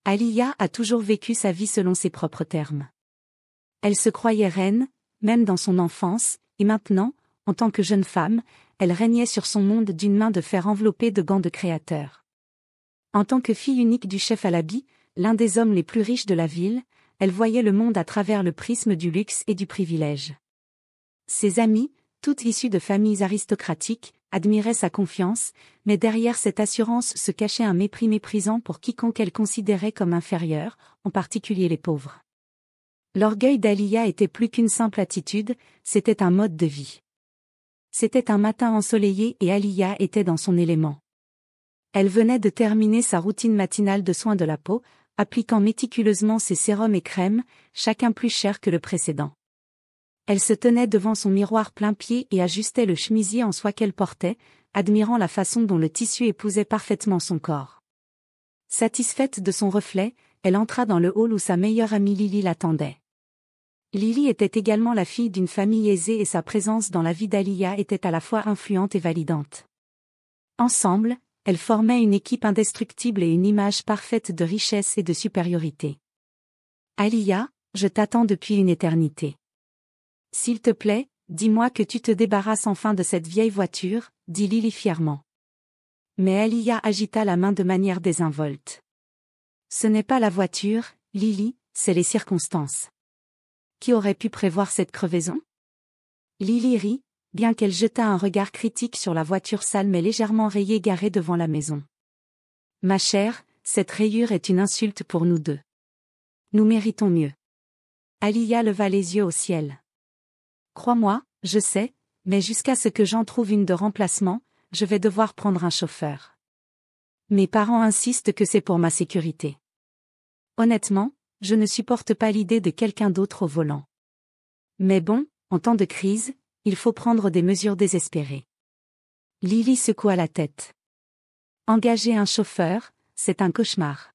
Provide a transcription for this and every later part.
Aliyah a toujours vécu sa vie selon ses propres termes. Elle se croyait reine, même dans son enfance, et maintenant, en tant que jeune femme, elle régnait sur son monde d'une main de fer enveloppée de gants de créateur. En tant que fille unique du chef Alabi, l'un des hommes les plus riches de la ville, elle voyait le monde à travers le prisme du luxe et du privilège. Ses amis, toutes issues de familles aristocratiques, admiraient sa confiance, mais derrière cette assurance se cachait un mépris méprisant pour quiconque elle considérait comme inférieur, en particulier les pauvres. L'orgueil d'Aliyah était plus qu'une simple attitude, c'était un mode de vie. C'était un matin ensoleillé et Aliyah était dans son élément. Elle venait de terminer sa routine matinale de soins de la peau, appliquant méticuleusement ses sérums et crèmes, chacun plus cher que le précédent. Elle se tenait devant son miroir plein pied et ajustait le chemisier en soie qu'elle portait, admirant la façon dont le tissu épousait parfaitement son corps. Satisfaite de son reflet, elle entra dans le hall où sa meilleure amie Lily l'attendait. Lily était également la fille d'une famille aisée et sa présence dans la vie d'Aliyah était à la fois influente et validante. Ensemble, elles formaient une équipe indestructible et une image parfaite de richesse et de supériorité. Aliyah, je t'attends depuis une éternité. S'il te plaît, dis-moi que tu te débarrasses enfin de cette vieille voiture, dit Lily fièrement. Mais Aliyah agita la main de manière désinvolte. Ce n'est pas la voiture, Lily, c'est les circonstances. Qui aurait pu prévoir cette crevaison? Lily rit, bien qu'elle jetât un regard critique sur la voiture sale mais légèrement rayée garée devant la maison. Ma chère, cette rayure est une insulte pour nous deux. Nous méritons mieux. Aliyah leva les yeux au ciel. Crois-moi, je sais, mais jusqu'à ce que j'en trouve une de remplacement, je vais devoir prendre un chauffeur. Mes parents insistent que c'est pour ma sécurité. Honnêtement, je ne supporte pas l'idée de quelqu'un d'autre au volant. Mais bon, en temps de crise, il faut prendre des mesures désespérées. Lily secoua la tête. Engager un chauffeur, c'est un cauchemar.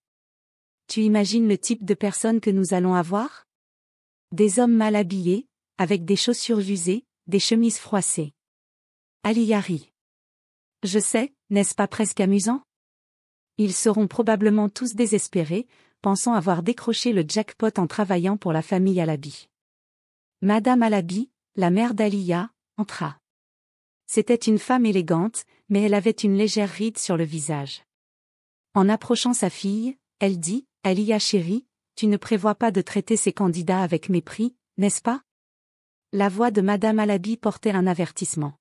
Tu imagines le type de personne que nous allons avoir? Des hommes mal habillés, avec des chaussures usées, des chemises froissées. Aliyah rit. Je sais, n'est-ce pas presque amusant? Ils seront probablement tous désespérés, pensant avoir décroché le jackpot en travaillant pour la famille Alabi. Madame Alabi, la mère d'Aliyah, entra. C'était une femme élégante, mais elle avait une légère ride sur le visage. En approchant sa fille, elle dit, « Aliyah chérie, tu ne prévois pas de traiter ces candidats avec mépris, n'est-ce pas ?» La voix de Madame Alabi portait un avertissement.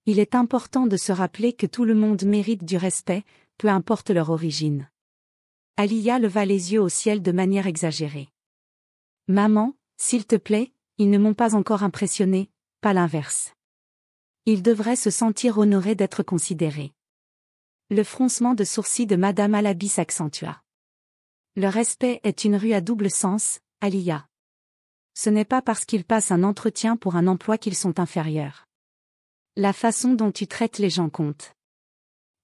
Il est important de se rappeler que tout le monde mérite du respect, peu importe leur origine. Aliyah leva les yeux au ciel de manière exagérée. Maman, s'il te plaît, ils ne m'ont pas encore impressionné, pas l'inverse. Ils devraient se sentir honorés d'être considérés. Le froncement de sourcils de Madame Alabi s'accentua. Le respect est une rue à double sens, Aliyah. Ce n'est pas parce qu'ils passent un entretien pour un emploi qu'ils sont inférieurs. La façon dont tu traites les gens compte.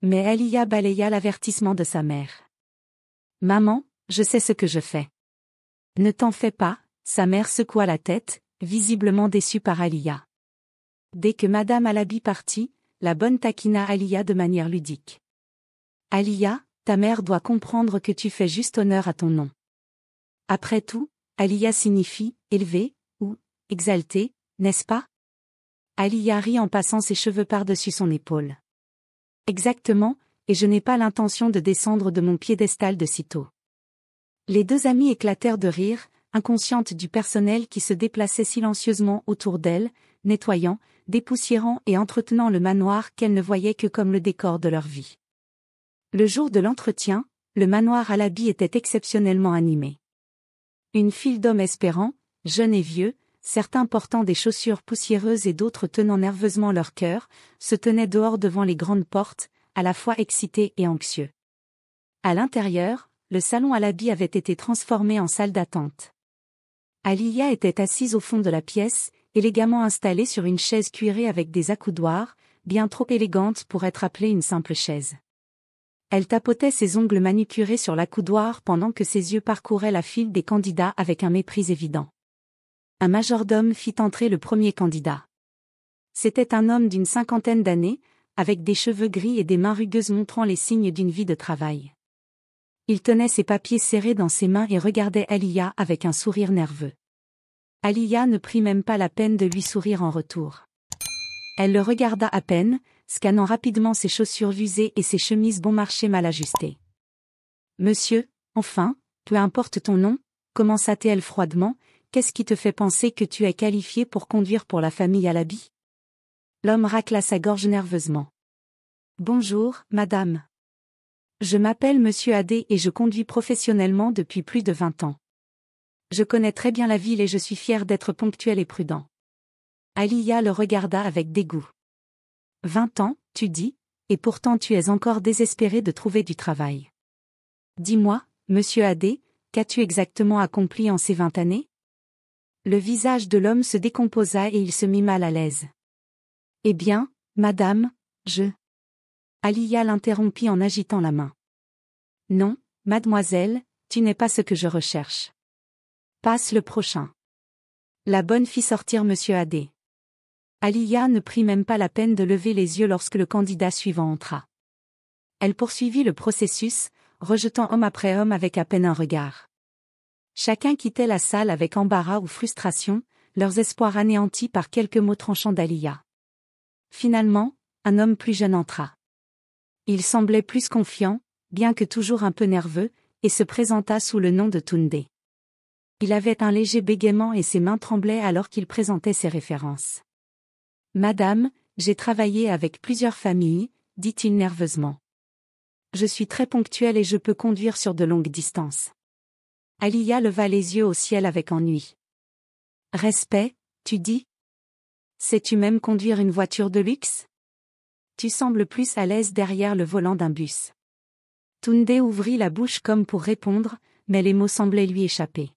Mais Aliyah balaya l'avertissement de sa mère. Maman, je sais ce que je fais. Ne t'en fais pas, sa mère secoua la tête, visiblement déçue par Aliyah. Dès que Madame Alabi partit, la bonne taquina Aliyah de manière ludique. Aliyah, ta mère doit comprendre que tu fais juste honneur à ton nom. Après tout, Aliyah signifie « élevé » ou « exalté », n'est-ce pas? Aliyah rit en passant ses cheveux par-dessus son épaule. Exactement, et je n'ai pas l'intention de descendre de mon piédestal de sitôt. Les deux amies éclatèrent de rire, inconscientes du personnel qui se déplaçait silencieusement autour d'elles, nettoyant, dépoussiérant et entretenant le manoir qu'elles ne voyaient que comme le décor de leur vie. Le jour de l'entretien, le manoir Alabi était exceptionnellement animé. Une file d'hommes espérants, jeunes et vieux, certains portant des chaussures poussiéreuses et d'autres tenant nerveusement leur cœur, se tenaient dehors devant les grandes portes, à la fois excités et anxieux. À l'intérieur, le salon Alabi avait été transformé en salle d'attente. Aliyah était assise au fond de la pièce, élégamment installée sur une chaise cuirée avec des accoudoirs, bien trop élégante pour être appelée une simple chaise. Elle tapotait ses ongles manucurés sur l'accoudoir pendant que ses yeux parcouraient la file des candidats avec un mépris évident. Un majordome fit entrer le premier candidat. C'était un homme d'une 50aine d'années, avec des cheveux gris et des mains rugueuses montrant les signes d'une vie de travail. Il tenait ses papiers serrés dans ses mains et regardait Aliya avec un sourire nerveux. Aliya ne prit même pas la peine de lui sourire en retour. Elle le regarda à peine, scannant rapidement ses chaussures usées et ses chemises bon marché mal ajustées. « Monsieur, enfin, peu importe ton nom, » commença-t-elle froidement, « qu'est-ce qui te fait penser que tu es qualifié pour conduire pour la famille Alabi ?» L'homme racla sa gorge nerveusement. « Bonjour, madame. Je m'appelle Monsieur Adé et je conduis professionnellement depuis plus de 20 ans. Je connais très bien la ville et je suis fier d'être ponctuel et prudent. » Aliya le regarda avec dégoût. « 20 ans, tu dis, et pourtant tu es encore désespéré de trouver du travail. Dis-moi, Monsieur Adé, qu'as-tu exactement accompli en ces 20 années ?» Le visage de l'homme se décomposa et il se mit mal à l'aise. « Eh bien, madame, Aliya l'interrompit en agitant la main. « Non, mademoiselle, tu n'es pas ce que je recherche. Passe le prochain. » La bonne fit sortir Monsieur Adé. Aliya ne prit même pas la peine de lever les yeux lorsque le candidat suivant entra. Elle poursuivit le processus, rejetant homme après homme avec à peine un regard. Chacun quittait la salle avec embarras ou frustration, leurs espoirs anéantis par quelques mots tranchants d'Aliya. Finalement, un homme plus jeune entra. Il semblait plus confiant, bien que toujours un peu nerveux, et se présenta sous le nom de Tunde. Il avait un léger bégaiement et ses mains tremblaient alors qu'il présentait ses références. « Madame, j'ai travaillé avec plusieurs familles, » dit-il nerveusement. « Je suis très ponctuel et je peux conduire sur de longues distances. » Aliya leva les yeux au ciel avec ennui. « Respect, tu dis ? Sais-tu même conduire une voiture de luxe ? Tu sembles plus à l'aise derrière le volant d'un bus. » Tunde ouvrit la bouche comme pour répondre, mais les mots semblaient lui échapper.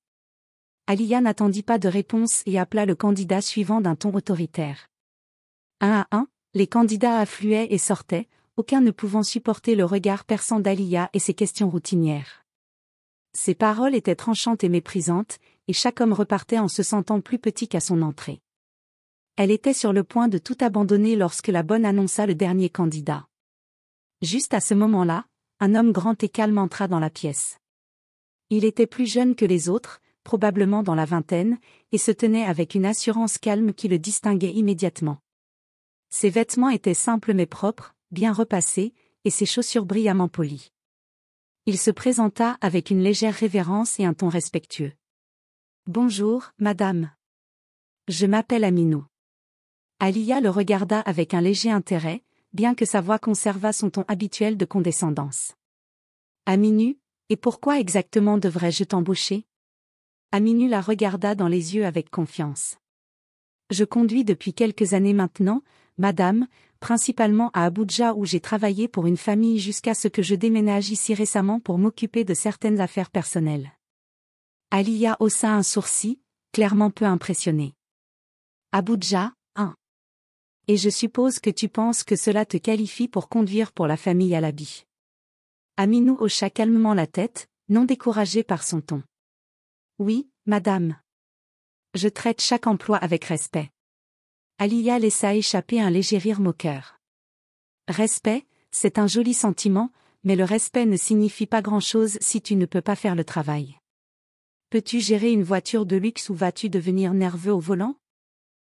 Aliya n'attendit pas de réponse et appela le candidat suivant d'un ton autoritaire. Un à un, les candidats affluaient et sortaient, aucun ne pouvant supporter le regard perçant d'Aliya et ses questions routinières. Ses paroles étaient tranchantes et méprisantes, et chaque homme repartait en se sentant plus petit qu'à son entrée. Elle était sur le point de tout abandonner lorsque la bonne annonça le dernier candidat. Juste à ce moment-là, un homme grand et calme entra dans la pièce. Il était plus jeune que les autres, probablement dans la vingtaine, et se tenait avec une assurance calme qui le distinguait immédiatement. Ses vêtements étaient simples mais propres, bien repassés, et ses chaussures brillamment polies. Il se présenta avec une légère révérence et un ton respectueux. « Bonjour, madame. Je m'appelle Aminou. » Aliya le regarda avec un léger intérêt, bien que sa voix conservât son ton habituel de condescendance. « Aminou, et pourquoi exactement devrais-je t'embaucher ?» Aminou la regarda dans les yeux avec confiance. « Je conduis depuis quelques années maintenant, madame, principalement à Abuja où j'ai travaillé pour une famille jusqu'à ce que je déménage ici récemment pour m'occuper de certaines affaires personnelles. » Aliya haussa un sourcil, clairement peu impressionné. « Abuja, hein. Et je suppose que tu penses que cela te qualifie pour conduire pour la famille Alabi. » Aminou hocha calmement la tête, non découragé par son ton. « Oui, madame. Je traite chaque emploi avec respect. » Aliya laissa échapper un léger rire moqueur. « Respect, c'est un joli sentiment, mais le respect ne signifie pas grand-chose si tu ne peux pas faire le travail. Peux-tu gérer une voiture de luxe ou vas-tu devenir nerveux au volant ?»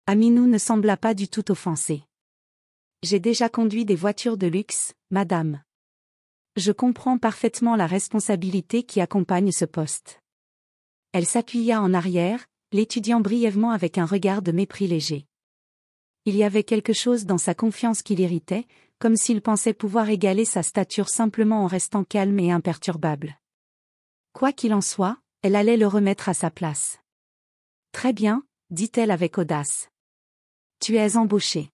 Aminou ne sembla pas du tout offensé. « J'ai déjà conduit des voitures de luxe, madame. Je comprends parfaitement la responsabilité qui accompagne ce poste. » Elle s'appuya en arrière, l'étudiant brièvement avec un regard de mépris léger. Il y avait quelque chose dans sa confiance qui l'irritait, comme s'il pensait pouvoir égaler sa stature simplement en restant calme et imperturbable. Quoi qu'il en soit, elle allait le remettre à sa place. « Très bien, » dit-elle avec audace. « Tu es embauché.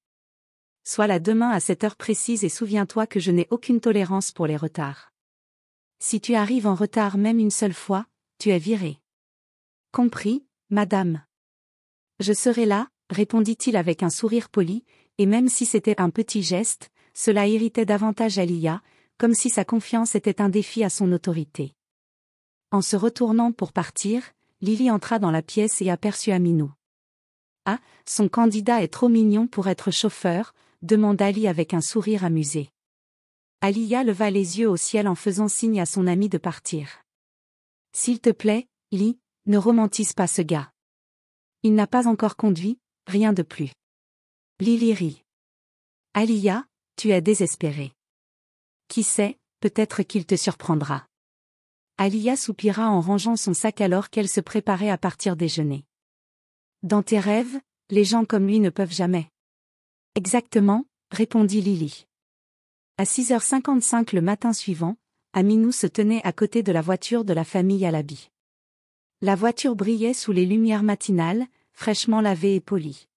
Sois là demain à cette heure précise et souviens-toi que je n'ai aucune tolérance pour les retards. Si tu arrives en retard même une seule fois, tu es viré. »« Compris, madame. » »« Je serai là, » répondit-il avec un sourire poli, et même si c'était un petit geste, cela irritait davantage Aliya, comme si sa confiance était un défi à son autorité. En se retournant pour partir, Lily entra dans la pièce et aperçut Aminou. « Ah, son candidat est trop mignon pour être chauffeur », demanda Ali avec un sourire amusé. Aliya leva les yeux au ciel en faisant signe à son ami de partir. S'il te plaît, Lee, ne romantise pas ce gars. Il n'a pas encore conduit, rien de plus. Lily rit. Aliya, tu es désespérée. Qui sait, peut-être qu'il te surprendra. Aliya soupira en rangeant son sac alors qu'elle se préparait à partir déjeuner. Dans tes rêves, les gens comme lui ne peuvent jamais. Exactement, répondit Lily. À 6h55 le matin suivant, Aminou se tenait à côté de la voiture de la famille Alabi. La voiture brillait sous les lumières matinales, fraîchement lavée et polie.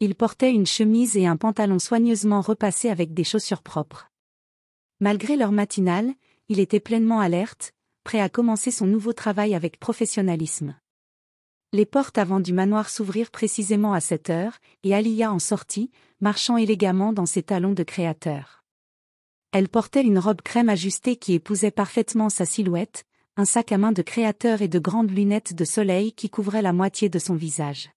Il portait une chemise et un pantalon soigneusement repassés avec des chaussures propres. Malgré l'heure matinale, il était pleinement alerte, prêt à commencer son nouveau travail avec professionnalisme. Les portes avant du manoir s'ouvrirent précisément à 7 heures, et Aliya en sortit, marchant élégamment dans ses talons de créateur. Elle portait une robe crème ajustée qui épousait parfaitement sa silhouette, un sac à main de créateur et de grandes lunettes de soleil qui couvraient la moitié de son visage.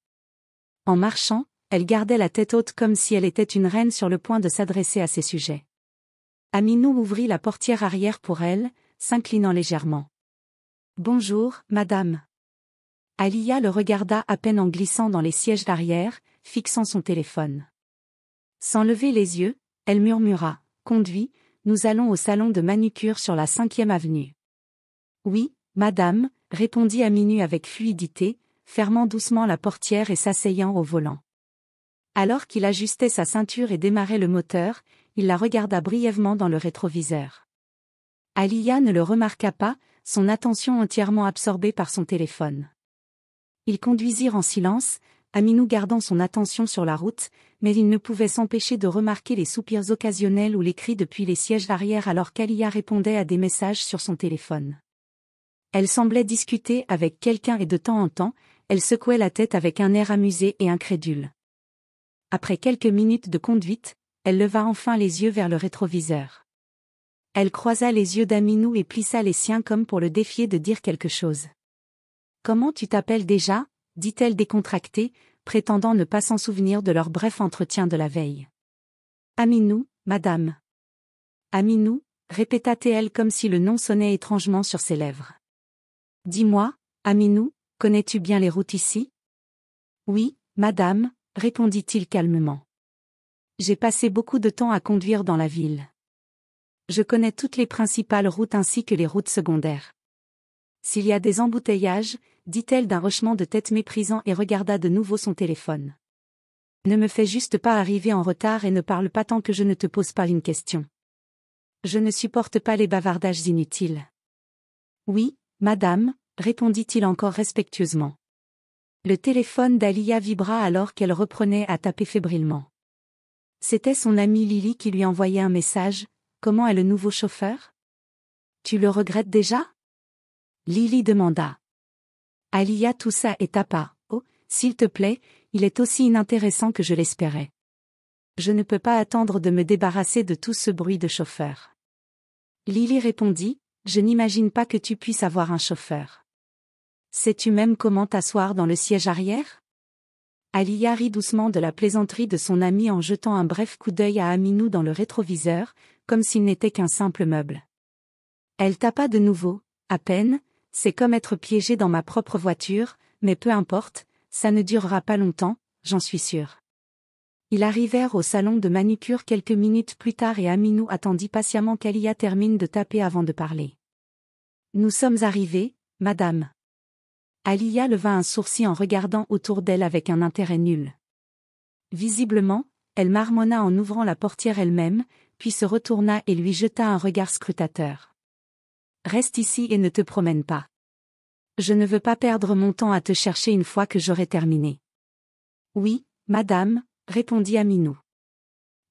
En marchant, elle gardait la tête haute comme si elle était une reine sur le point de s'adresser à ses sujets. Aminou ouvrit la portière arrière pour elle, s'inclinant légèrement. « Bonjour, madame. » Aliya le regarda à peine en glissant dans les sièges d'arrière, fixant son téléphone. Sans lever les yeux, elle murmura « Conduis, nous allons au salon de manucure sur la 5e avenue. » « Oui, madame, » répondit Aminou avec fluidité, fermant doucement la portière et s'asseyant au volant. Alors qu'il ajustait sa ceinture et démarrait le moteur, il la regarda brièvement dans le rétroviseur. Aliya ne le remarqua pas, son attention entièrement absorbée par son téléphone. Ils conduisirent en silence, Aminou gardant son attention sur la route, mais il ne pouvait s'empêcher de remarquer les soupirs occasionnels ou les cris depuis les sièges arrière alors qu'Aliya répondait à des messages sur son téléphone. Elle semblait discuter avec quelqu'un et de temps en temps, elle secouait la tête avec un air amusé et incrédule. Après quelques minutes de conduite, elle leva enfin les yeux vers le rétroviseur. Elle croisa les yeux d'Aminou et plissa les siens comme pour le défier de dire quelque chose. « Comment tu t'appelles déjà ?» dit-elle décontractée, prétendant ne pas s'en souvenir de leur bref entretien de la veille. « Aminou, madame. »« Aminou » répéta-t-elle comme si le nom sonnait étrangement sur ses lèvres. « Dis-moi, Aminou, connais-tu bien les routes ici ? » ?»« Oui, madame, » répondit-il calmement. « J'ai passé beaucoup de temps à conduire dans la ville. Je connais toutes les principales routes ainsi que les routes secondaires. S'il y a des embouteillages, dit-elle d'un hochement de tête méprisant et regarda de nouveau son téléphone. Ne me fais juste pas arriver en retard et ne parle pas tant que je ne te pose pas une question. Je ne supporte pas les bavardages inutiles. Oui, madame, répondit-il encore respectueusement. Le téléphone d'Aliya vibra alors qu'elle reprenait à taper fébrilement. C'était son amie Lily qui lui envoyait un message. Comment est le nouveau chauffeur ? Tu le regrettes déjà ? Lily demanda. Aliya toussa et tapa. Oh, s'il te plaît, il est aussi inintéressant que je l'espérais. Je ne peux pas attendre de me débarrasser de tout ce bruit de chauffeur. Lily répondit, je n'imagine pas que tu puisses avoir un chauffeur. Sais-tu même comment t'asseoir dans le siège arrière ? Aliya rit doucement de la plaisanterie de son ami en jetant un bref coup d'œil à Aminou dans le rétroviseur, comme s'il n'était qu'un simple meuble. Elle tapa de nouveau, à peine, c'est comme être piégé dans ma propre voiture, mais peu importe, ça ne durera pas longtemps, j'en suis sûre. Ils arrivèrent au salon de manucure quelques minutes plus tard et Aminou attendit patiemment qu'Aliya termine de taper avant de parler. Nous sommes arrivés, madame. Aliya leva un sourcil en regardant autour d'elle avec un intérêt nul. Visiblement, elle marmonna en ouvrant la portière elle-même, puis se retourna et lui jeta un regard scrutateur. Reste ici et ne te promène pas. Je ne veux pas perdre mon temps à te chercher une fois que j'aurai terminé. Oui, madame, répondit Aminou.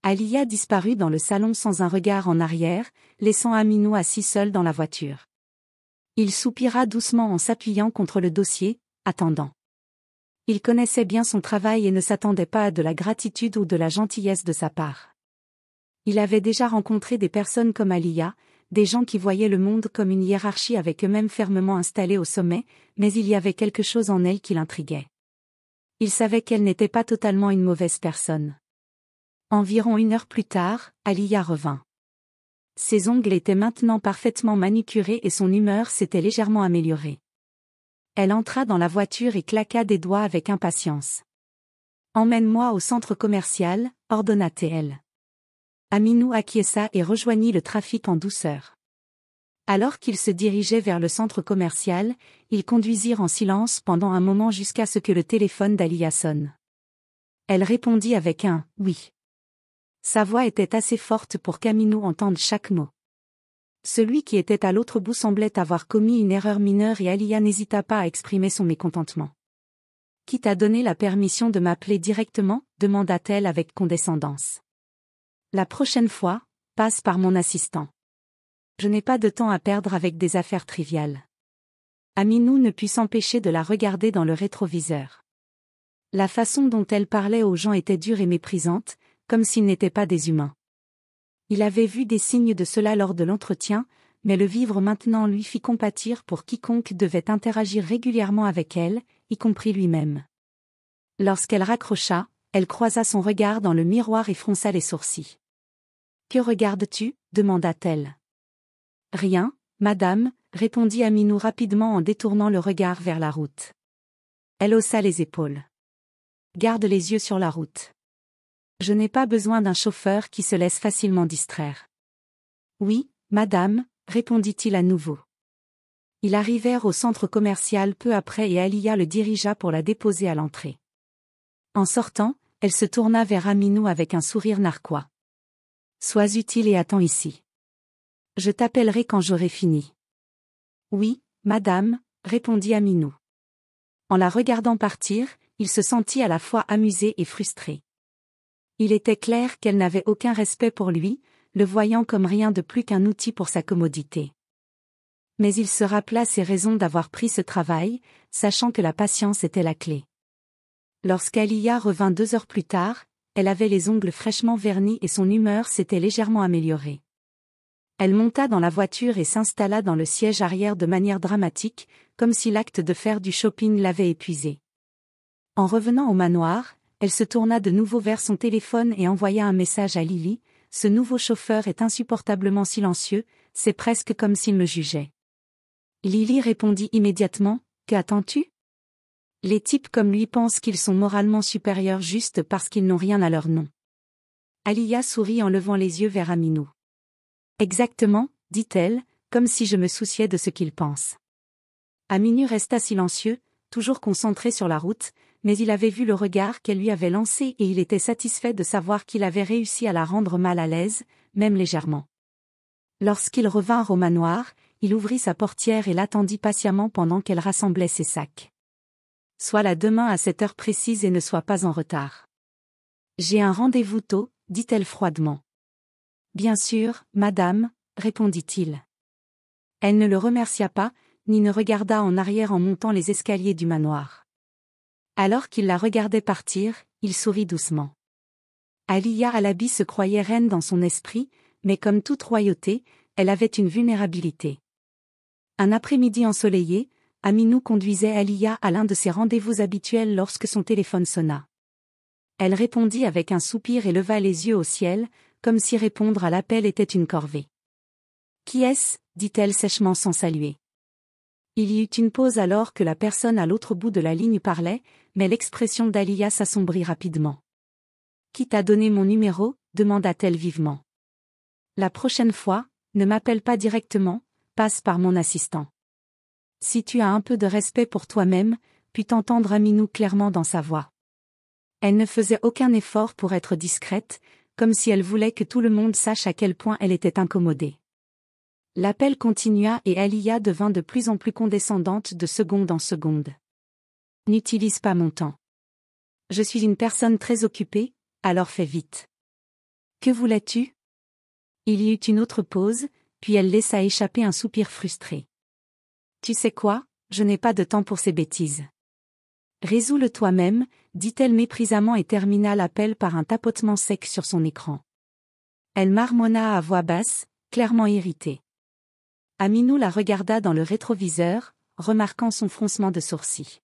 Aliya disparut dans le salon sans un regard en arrière, laissant Aminou assis seul dans la voiture. Il soupira doucement en s'appuyant contre le dossier, attendant. Il connaissait bien son travail et ne s'attendait pas à de la gratitude ou de la gentillesse de sa part. Il avait déjà rencontré des personnes comme Aliya, des gens qui voyaient le monde comme une hiérarchie avec eux-mêmes fermement installés au sommet, mais il y avait quelque chose en elle qui l'intriguait. Il savait qu'elle n'était pas totalement une mauvaise personne. Environ 1 heure plus tard, Aliya revint. Ses ongles étaient maintenant parfaitement manucurés et son humeur s'était légèrement améliorée. Elle entra dans la voiture et claqua des doigts avec impatience. « Emmène-moi au centre commercial », ordonna-t-elle. Aminou acquiesça et rejoignit le trafic en douceur. Alors qu'ils se dirigeaient vers le centre commercial, ils conduisirent en silence pendant un moment jusqu'à ce que le téléphone d'Aliya sonne. Elle répondit avec un « oui ». Sa voix était assez forte pour qu'Aminou entende chaque mot. Celui qui était à l'autre bout semblait avoir commis une erreur mineure et Aliya n'hésita pas à exprimer son mécontentement. « Qui t'a donné la permission de m'appeler directement ?» demanda-t-elle avec condescendance. « La prochaine fois, passe par mon assistant. Je n'ai pas de temps à perdre avec des affaires triviales. » Aminou ne put s'empêcher de la regarder dans le rétroviseur. La façon dont elle parlait aux gens était dure et méprisante, comme s'ils n'étaient pas des humains. Il avait vu des signes de cela lors de l'entretien, mais le vivre maintenant lui fit compatir pour quiconque devait interagir régulièrement avec elle, y compris lui-même. Lorsqu'elle raccrocha, elle croisa son regard dans le miroir et fronça les sourcils. « Que regardes-tu » demanda-t-elle. « Rien, madame » répondit Aminou rapidement en détournant le regard vers la route. Elle haussa les épaules. « Garde les yeux sur la route. Je n'ai pas besoin d'un chauffeur qui se laisse facilement distraire. »« Oui, madame » répondit-il à nouveau. Ils arrivèrent au centre commercial peu après et Aliya le dirigea pour la déposer à l'entrée. En sortant, elle se tourna vers Aminou avec un sourire narquois. « Sois utile et attends ici. Je t'appellerai quand j'aurai fini. »« Oui, madame » répondit Aminou. En la regardant partir, il se sentit à la fois amusé et frustré. Il était clair qu'elle n'avait aucun respect pour lui, le voyant comme rien de plus qu'un outil pour sa commodité. Mais il se rappela ses raisons d'avoir pris ce travail, sachant que la patience était la clé. Lorsqu'Aliya revint 2 heures plus tard, elle avait les ongles fraîchement vernis et son humeur s'était légèrement améliorée. Elle monta dans la voiture et s'installa dans le siège arrière de manière dramatique, comme si l'acte de faire du shopping l'avait épuisée. En revenant au manoir, elle se tourna de nouveau vers son téléphone et envoya un message à Lily. « Ce nouveau chauffeur est insupportablement silencieux, c'est presque comme s'il me jugeait. » Lily répondit immédiatement, « Que attends-tu ? Les types comme lui pensent qu'ils sont moralement supérieurs juste parce qu'ils n'ont rien à leur nom. » Aliya sourit en levant les yeux vers Aminou. « Exactement, » dit-elle, comme si je me souciais de ce qu'il pense. Aminou resta silencieux, toujours concentré sur la route, mais il avait vu le regard qu'elle lui avait lancé et il était satisfait de savoir qu'il avait réussi à la rendre mal à l'aise, même légèrement. Lorsqu'ils revinrent au manoir, il ouvrit sa portière et l'attendit patiemment pendant qu'elle rassemblait ses sacs. « Sois là demain à cette heure précise et ne sois pas en retard. »« J'ai un rendez-vous tôt » dit-elle froidement. « Bien sûr, madame » répondit-il. Elle ne le remercia pas, ni ne regarda en arrière en montant les escaliers du manoir. Alors qu'il la regardait partir, il sourit doucement. Aliya Alabi se croyait reine dans son esprit, mais comme toute royauté, elle avait une vulnérabilité. Un après-midi ensoleillé, Aminou conduisait Aliya à l'un de ses rendez-vous habituels lorsque son téléphone sonna. Elle répondit avec un soupir et leva les yeux au ciel, comme si répondre à l'appel était une corvée. « Qui est-ce » dit-elle sèchement sans saluer. Il y eut une pause alors que la personne à l'autre bout de la ligne parlait, mais l'expression d'Aliya s'assombrit rapidement. « Qui t'a donné mon numéro » demanda-t-elle vivement. « La prochaine fois, ne m'appelle pas directement, passe par mon assistant. » Si tu as un peu de respect pour toi-même, put entendre Aminou clairement dans sa voix. Elle ne faisait aucun effort pour être discrète, comme si elle voulait que tout le monde sache à quel point elle était incommodée. L'appel continua et Aliya devint de plus en plus condescendante de seconde en seconde. « N'utilise pas mon temps. Je suis une personne très occupée, alors fais vite. »« Que voulais-tu » Il y eut une autre pause, puis elle laissa échapper un soupir frustré. « Tu sais quoi, je n'ai pas de temps pour ces bêtises. »« Résous-le toi-même » dit-elle méprisamment et termina l'appel par un tapotement sec sur son écran. Elle marmonna à voix basse, clairement irritée. Aminou la regarda dans le rétroviseur, remarquant son froncement de sourcils.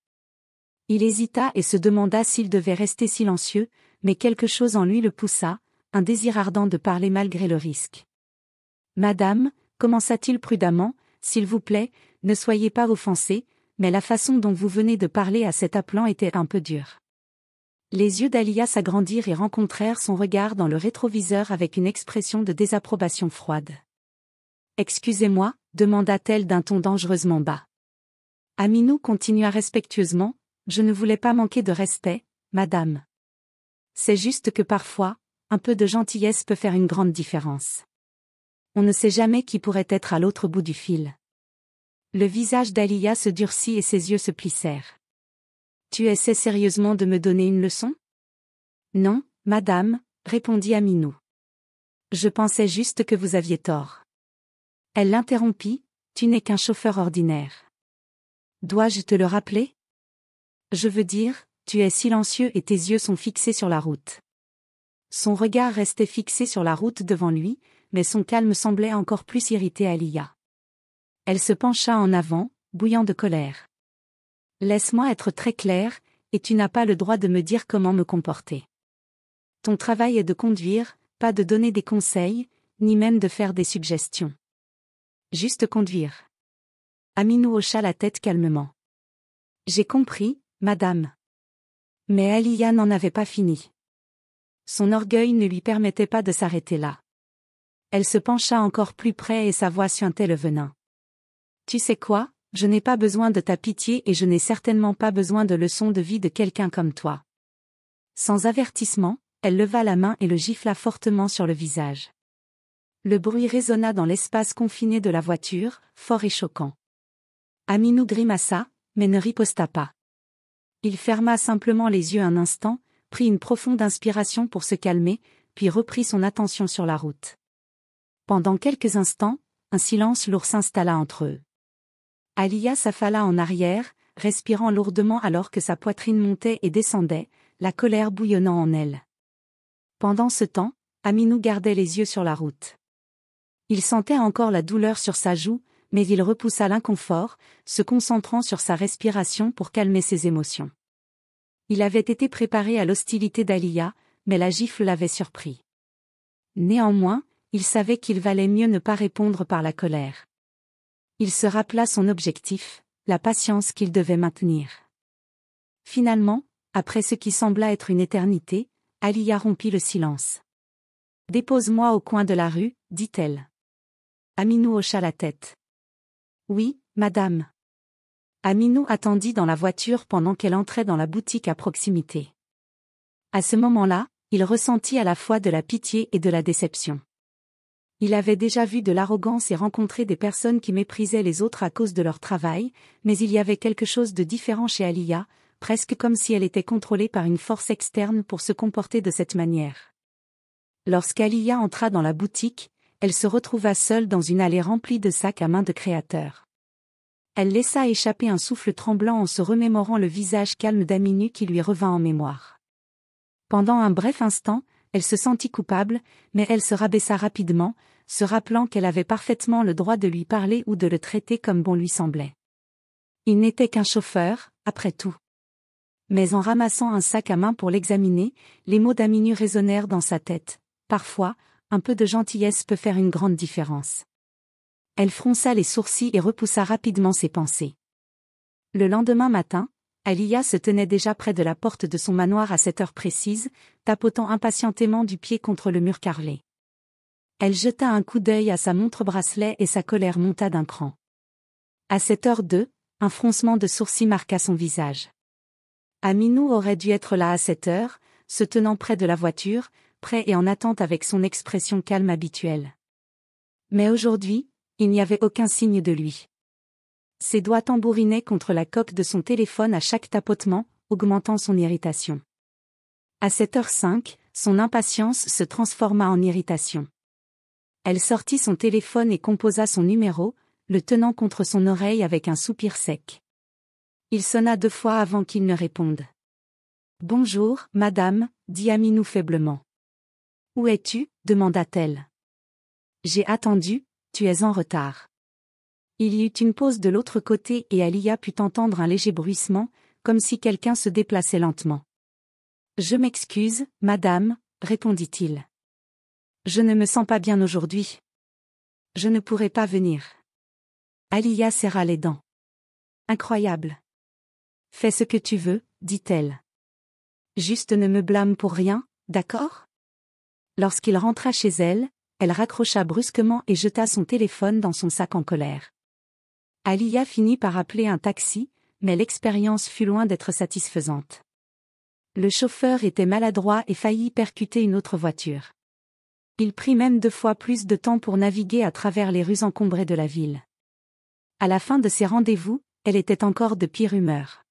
Il hésita et se demanda s'il devait rester silencieux, mais quelque chose en lui le poussa, un désir ardent de parler malgré le risque. Madame, commença-t-il prudemment, s'il vous plaît, ne soyez pas offensée, mais la façon dont vous venez de parler à cet appelant était un peu dure. Les yeux d'Alia s'agrandirent et rencontrèrent son regard dans le rétroviseur avec une expression de désapprobation froide. Excusez-moi, demanda-t-elle d'un ton dangereusement bas. Aminou continua respectueusement, je ne voulais pas manquer de respect, madame. C'est juste que parfois, un peu de gentillesse peut faire une grande différence. On ne sait jamais qui pourrait être à l'autre bout du fil. Le visage d'Alia se durcit et ses yeux se plissèrent. Tu essaies sérieusement de me donner une leçon? Non, madame, répondit Aminou. Je pensais juste que vous aviez tort. Elle l'interrompit, tu n'es qu'un chauffeur ordinaire. Dois-je te le rappeler? Je veux dire, tu es silencieux et tes yeux sont fixés sur la route. Son regard restait fixé sur la route devant lui, mais son calme semblait encore plus irriter Alia. Elle se pencha en avant, bouillant de colère. Laisse-moi être très claire, et tu n'as pas le droit de me dire comment me comporter. Ton travail est de conduire, pas de donner des conseils, ni même de faire des suggestions. Juste conduire. Aminou hocha la tête calmement. J'ai compris, madame. Mais Alia n'en avait pas fini. Son orgueil ne lui permettait pas de s'arrêter là. Elle se pencha encore plus près et sa voix suintait le venin. Tu sais quoi, je n'ai pas besoin de ta pitié et je n'ai certainement pas besoin de leçons de vie de quelqu'un comme toi. Sans avertissement, elle leva la main et le gifla fortement sur le visage. Le bruit résonna dans l'espace confiné de la voiture, fort et choquant. Aminou grimaça, mais ne riposta pas. Il ferma simplement les yeux un instant, prit une profonde inspiration pour se calmer, puis reprit son attention sur la route. Pendant quelques instants, un silence lourd s'installa entre eux. Alia s'affala en arrière, respirant lourdement alors que sa poitrine montait et descendait, la colère bouillonnant en elle. Pendant ce temps, Aminou gardait les yeux sur la route. Il sentait encore la douleur sur sa joue, mais il repoussa l'inconfort, se concentrant sur sa respiration pour calmer ses émotions. Il avait été préparé à l'hostilité d'Alia, mais la gifle l'avait surpris. Néanmoins, il savait qu'il valait mieux ne pas répondre par la colère. Il se rappela son objectif, la patience qu'il devait maintenir. Finalement, après ce qui sembla être une éternité, Alia rompit le silence. « Dépose-moi au coin de la rue, dit-elle. Aminou hocha la tête. « Oui, madame. » Aminou attendit dans la voiture pendant qu'elle entrait dans la boutique à proximité. À ce moment-là, il ressentit à la fois de la pitié et de la déception. Il avait déjà vu de l'arrogance et rencontré des personnes qui méprisaient les autres à cause de leur travail, mais il y avait quelque chose de différent chez Alia, presque comme si elle était contrôlée par une force externe pour se comporter de cette manière. Lorsqu'Alia entra dans la boutique, elle se retrouva seule dans une allée remplie de sacs à main de créateurs. Elle laissa échapper un souffle tremblant en se remémorant le visage calme d'Aminou qui lui revint en mémoire. Pendant un bref instant, elle se sentit coupable, mais elle se rabaissa rapidement, se rappelant qu'elle avait parfaitement le droit de lui parler ou de le traiter comme bon lui semblait. Il n'était qu'un chauffeur, après tout. Mais en ramassant un sac à main pour l'examiner, les mots d'Aminou résonnèrent dans sa tête. Parfois, un peu de gentillesse peut faire une grande différence. Elle fronça les sourcils et repoussa rapidement ses pensées. Le lendemain matin, Alia se tenait déjà près de la porte de son manoir à cette heure précise, tapotant impatientement du pied contre le mur carrelé. Elle jeta un coup d'œil à sa montre-bracelet et sa colère monta d'un cran. À cette heure un froncement de sourcils marqua son visage. Aminou aurait dû être là à cette heure, se tenant près de la voiture, prêt et en attente avec son expression calme habituelle. Mais aujourd'hui, il n'y avait aucun signe de lui. Ses doigts tambourinaient contre la coque de son téléphone à chaque tapotement, augmentant son irritation. À 7h05, son impatience se transforma en irritation. Elle sortit son téléphone et composa son numéro, le tenant contre son oreille avec un soupir sec. Il sonna 2 fois avant qu'il ne réponde. « Bonjour, madame, dit Aminou faiblement. « Où es-tu ? demanda-t-elle. « J'ai attendu, tu es en retard. » Il y eut une pause de l'autre côté et Alia put entendre un léger bruissement, comme si quelqu'un se déplaçait lentement. « Je m'excuse, madame, répondit-il. Je ne me sens pas bien aujourd'hui. Je ne pourrai pas venir. Aliya serra les dents. Incroyable. Fais ce que tu veux, dit-elle. Juste ne me blâme pour rien, d'accord? Lorsqu'il rentra chez elle, elle raccrocha brusquement et jeta son téléphone dans son sac en colère. Aliya finit par appeler un taxi, mais l'expérience fut loin d'être satisfaisante. Le chauffeur était maladroit et faillit percuter une autre voiture. Il prit même 2 fois plus de temps pour naviguer à travers les rues encombrées de la ville. À la fin de ses rendez-vous, elle était encore de pire humeur.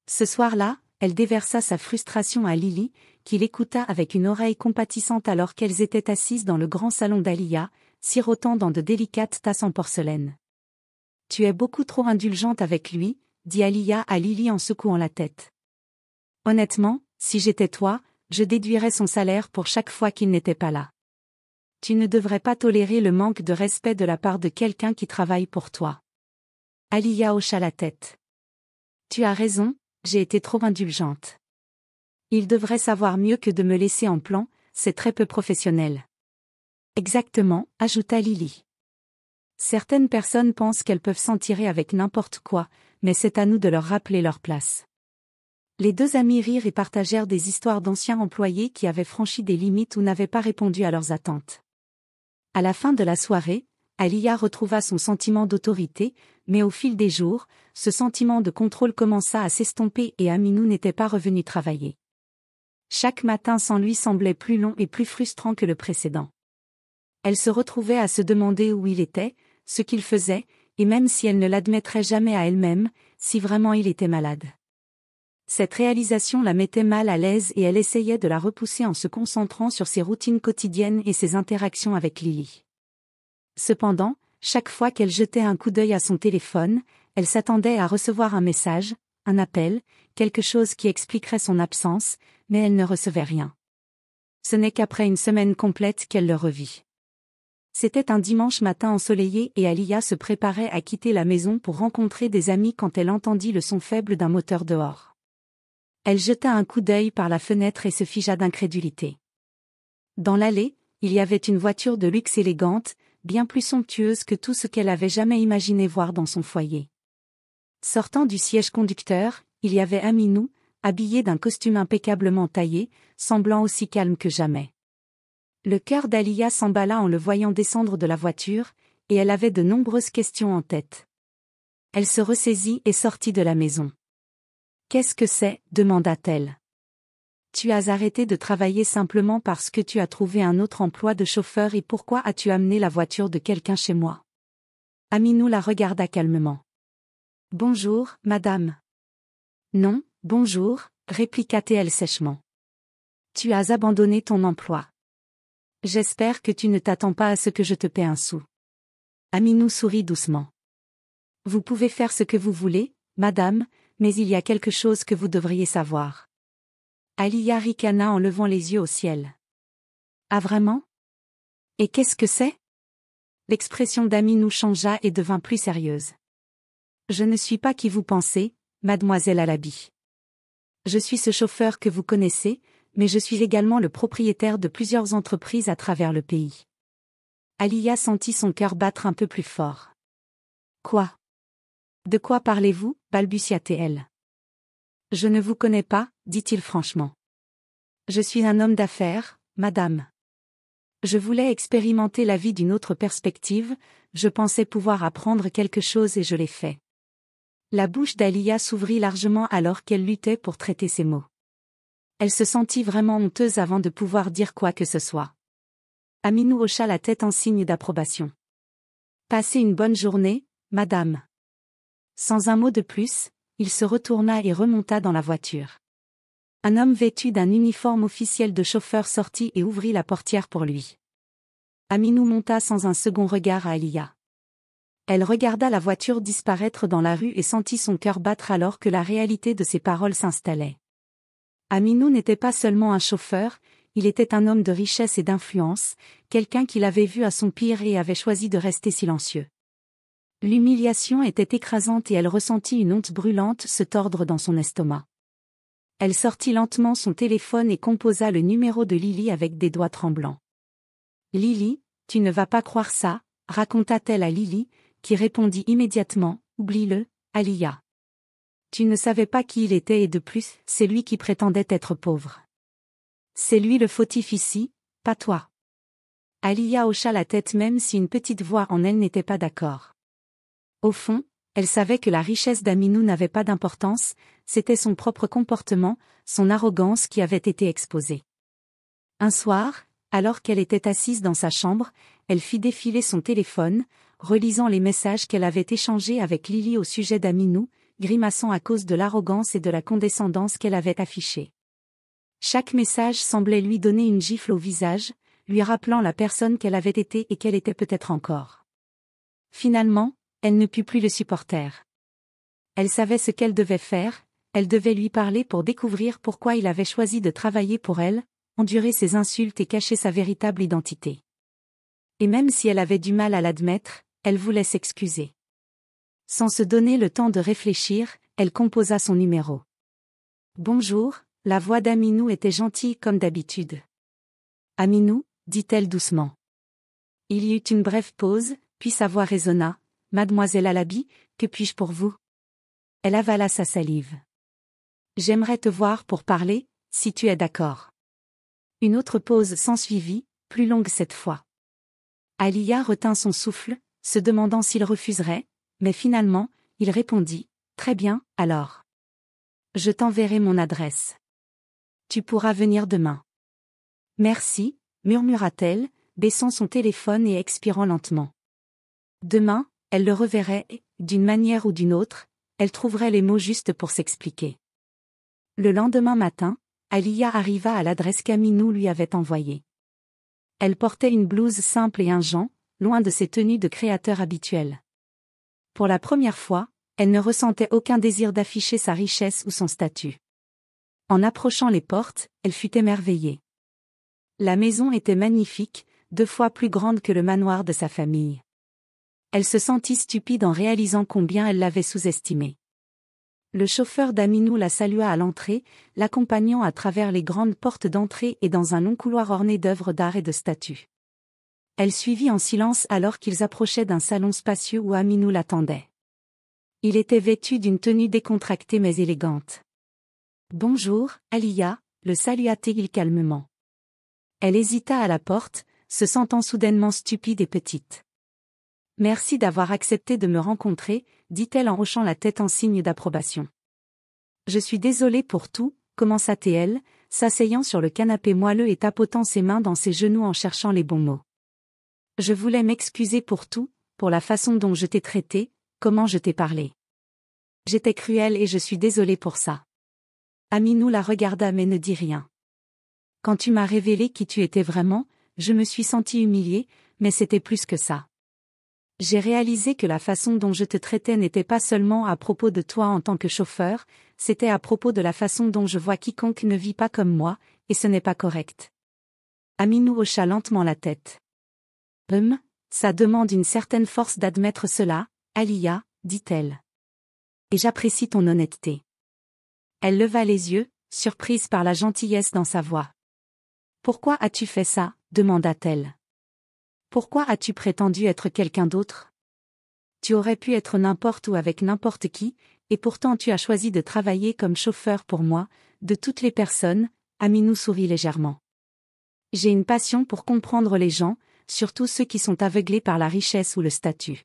Ce soir-là, elle déversa sa frustration à Lily, qui l'écouta avec une oreille compatissante alors qu'elles étaient assises dans le grand salon d'Aliya, sirotant dans de délicates tasses en porcelaine. « Tu es beaucoup trop indulgente avec lui », dit Aliya à Lily en secouant la tête. « Honnêtement, si j'étais toi, je déduirais son salaire pour chaque fois qu'il n'était pas là. Tu ne devrais pas tolérer le manque de respect de la part de quelqu'un qui travaille pour toi. » Aliya hocha la tête. « Tu as raison, j'ai été trop indulgente. Il devrait savoir mieux que de me laisser en plan, c'est très peu professionnel. » Exactement, ajouta Lily. Certaines personnes pensent qu'elles peuvent s'en tirer avec n'importe quoi, mais c'est à nous de leur rappeler leur place. Les 2 amis rirent et partagèrent des histoires d'anciens employés qui avaient franchi des limites ou n'avaient pas répondu à leurs attentes. À la fin de la soirée, Aliya retrouva son sentiment d'autorité, mais au fil des jours, ce sentiment de contrôle commença à s'estomper et Aminou n'était pas revenu travailler. Chaque matin sans lui semblait plus long et plus frustrant que le précédent. Elle se retrouvait à se demander où il était, ce qu'il faisait, et même si elle ne l'admettrait jamais à elle-même, si vraiment il était malade. Cette réalisation la mettait mal à l'aise et elle essayait de la repousser en se concentrant sur ses routines quotidiennes et ses interactions avec Lily. Cependant, chaque fois qu'elle jetait un coup d'œil à son téléphone, elle s'attendait à recevoir un message, un appel, quelque chose qui expliquerait son absence, mais elle ne recevait rien. Ce n'est qu'après une semaine complète qu'elle le revit. C'était un dimanche matin ensoleillé et Aliya se préparait à quitter la maison pour rencontrer des amis quand elle entendit le son faible d'un moteur dehors. Elle jeta un coup d'œil par la fenêtre et se figea d'incrédulité. Dans l'allée, il y avait une voiture de luxe élégante, bien plus somptueuse que tout ce qu'elle avait jamais imaginé voir dans son foyer. Sortant du siège conducteur, il y avait Aminou, habillé d'un costume impeccablement taillé, semblant aussi calme que jamais. Le cœur d'Aliya s'emballa en le voyant descendre de la voiture, et elle avait de nombreuses questions en tête. Elle se ressaisit et sortit de la maison. « Qu'est-ce que c'est ?» demanda-t-elle. « Tu as arrêté de travailler simplement parce que tu as trouvé un autre emploi de chauffeur et pourquoi as-tu amené la voiture de quelqu'un chez moi ?» Aminou la regarda calmement. « Bonjour, madame. »« Non, bonjour, » répliqua-t-elle sèchement. « Tu as abandonné ton emploi. J'espère que tu ne t'attends pas à ce que je te paie un sou. » Aminou sourit doucement. « Vous pouvez faire ce que vous voulez, madame, mais il y a quelque chose que vous devriez savoir. » Aliya ricana en levant les yeux au ciel. « Ah vraiment? Et qu'est-ce que c'est ?» L'expression d'Aminou changea et devint plus sérieuse. « Je ne suis pas qui vous pensez, mademoiselle Alabi. Je suis ce chauffeur que vous connaissez, mais je suis également le propriétaire de plusieurs entreprises à travers le pays. » Aliya sentit son cœur battre un peu plus fort. « Quoi? De quoi parlez-vous ?» balbutia-t-elle. « Je ne vous connais pas, dit-il franchement. Je suis un homme d'affaires, madame. Je voulais expérimenter la vie d'une autre perspective, je pensais pouvoir apprendre quelque chose et je l'ai fait. » La bouche d'Aliya s'ouvrit largement alors qu'elle luttait pour traiter ses mots. Elle se sentit vraiment honteuse avant de pouvoir dire quoi que ce soit. Aminou hocha la tête en signe d'approbation. « Passez une bonne journée, madame. » Sans un mot de plus, il se retourna et remonta dans la voiture. Un homme vêtu d'un uniforme officiel de chauffeur sortit et ouvrit la portière pour lui. Aminou monta sans un second regard à Aliya. Elle regarda la voiture disparaître dans la rue et sentit son cœur battre alors que la réalité de ses paroles s'installait. Aminou n'était pas seulement un chauffeur, il était un homme de richesse et d'influence, quelqu'un qui l'avait vu à son pire et avait choisi de rester silencieux. L'humiliation était écrasante et elle ressentit une honte brûlante se tordre dans son estomac. Elle sortit lentement son téléphone et composa le numéro de Lily avec des doigts tremblants. « Lily, tu ne vas pas croire ça, raconta-t-elle à Lily, qui répondit immédiatement, oublie-le, Aliya. Tu ne savais pas qui il était et de plus, c'est lui qui prétendait être pauvre. C'est lui le fautif ici, pas toi. Aliya hocha la tête même si une petite voix en elle n'était pas d'accord. Au fond, elle savait que la richesse d'Aminou n'avait pas d'importance, c'était son propre comportement, son arrogance qui avait été exposée. Un soir, alors qu'elle était assise dans sa chambre, elle fit défiler son téléphone, relisant les messages qu'elle avait échangés avec Lily au sujet d'Aminou, grimaçant à cause de l'arrogance et de la condescendance qu'elle avait affichée. Chaque message semblait lui donner une gifle au visage, lui rappelant la personne qu'elle avait été et qu'elle était peut-être encore. Finalement, elle ne put plus le supporter. Elle savait ce qu'elle devait faire, elle devait lui parler pour découvrir pourquoi il avait choisi de travailler pour elle, endurer ses insultes et cacher sa véritable identité. Et même si elle avait du mal à l'admettre, elle voulait s'excuser. Sans se donner le temps de réfléchir, elle composa son numéro. Bonjour, la voix d'Aminou était gentille comme d'habitude. Aminou, dit-elle doucement. Il y eut une brève pause, puis sa voix résonna. Mademoiselle Alabi, que puis-je pour vous? Elle avala sa salive. J'aimerais te voir pour parler, si tu es d'accord. Une autre pause s'ensuivit, plus longue cette fois. Aliya retint son souffle, se demandant s'il refuserait, mais finalement, il répondit, très bien, alors. Je t'enverrai mon adresse. Tu pourras venir demain. Merci, murmura-t-elle, baissant son téléphone et expirant lentement. Demain, elle le reverrait et, d'une manière ou d'une autre, elle trouverait les mots justes pour s'expliquer. Le lendemain matin, Aliya arriva à l'adresse qu'Aminou lui avait envoyée. Elle portait une blouse simple et un gant, loin de ses tenues de créateur habituelles. Pour la première fois, elle ne ressentait aucun désir d'afficher sa richesse ou son statut. En approchant les portes, elle fut émerveillée. La maison était magnifique, 2 fois plus grande que le manoir de sa famille. Elle se sentit stupide en réalisant combien elle l'avait sous-estimé. Le chauffeur d'Aminou la salua à l'entrée, l'accompagnant à travers les grandes portes d'entrée et dans un long couloir orné d'œuvres d'art et de statues. Elle suivit en silence alors qu'ils approchaient d'un salon spacieux où Aminou l'attendait. Il était vêtu d'une tenue décontractée mais élégante. « Bonjour, Aliya », le salua-t-il calmement. Elle hésita à la porte, se sentant soudainement stupide et petite. « Merci d'avoir accepté de me rencontrer », dit-elle en hochant la tête en signe d'approbation. « Je suis désolée pour tout », commença-t-elle, s'asseyant sur le canapé moelleux et tapotant ses mains dans ses genoux en cherchant les bons mots. « Je voulais m'excuser pour tout, pour la façon dont je t'ai traité, comment je t'ai parlé. J'étais cruelle et je suis désolée pour ça. » Aminou la regarda mais ne dit rien. « Quand tu m'as révélé qui tu étais vraiment, je me suis sentie humiliée, mais c'était plus que ça. J'ai réalisé que la façon dont je te traitais n'était pas seulement à propos de toi en tant que chauffeur, c'était à propos de la façon dont je vois quiconque ne vit pas comme moi, et ce n'est pas correct. » Aminou hocha lentement la tête. « Ça demande une certaine force d'admettre cela, Aliya, dit-elle. Et j'apprécie ton honnêteté. » Elle leva les yeux, surprise par la gentillesse dans sa voix. « Pourquoi as-tu fait ça ?» demanda-t-elle. « Pourquoi as-tu prétendu être quelqu'un d'autre? Tu aurais pu être n'importe où avec n'importe qui, et pourtant tu as choisi de travailler comme chauffeur pour moi, de toutes les personnes. » Aminou sourit légèrement. « J'ai une passion pour comprendre les gens, surtout ceux qui sont aveuglés par la richesse ou le statut.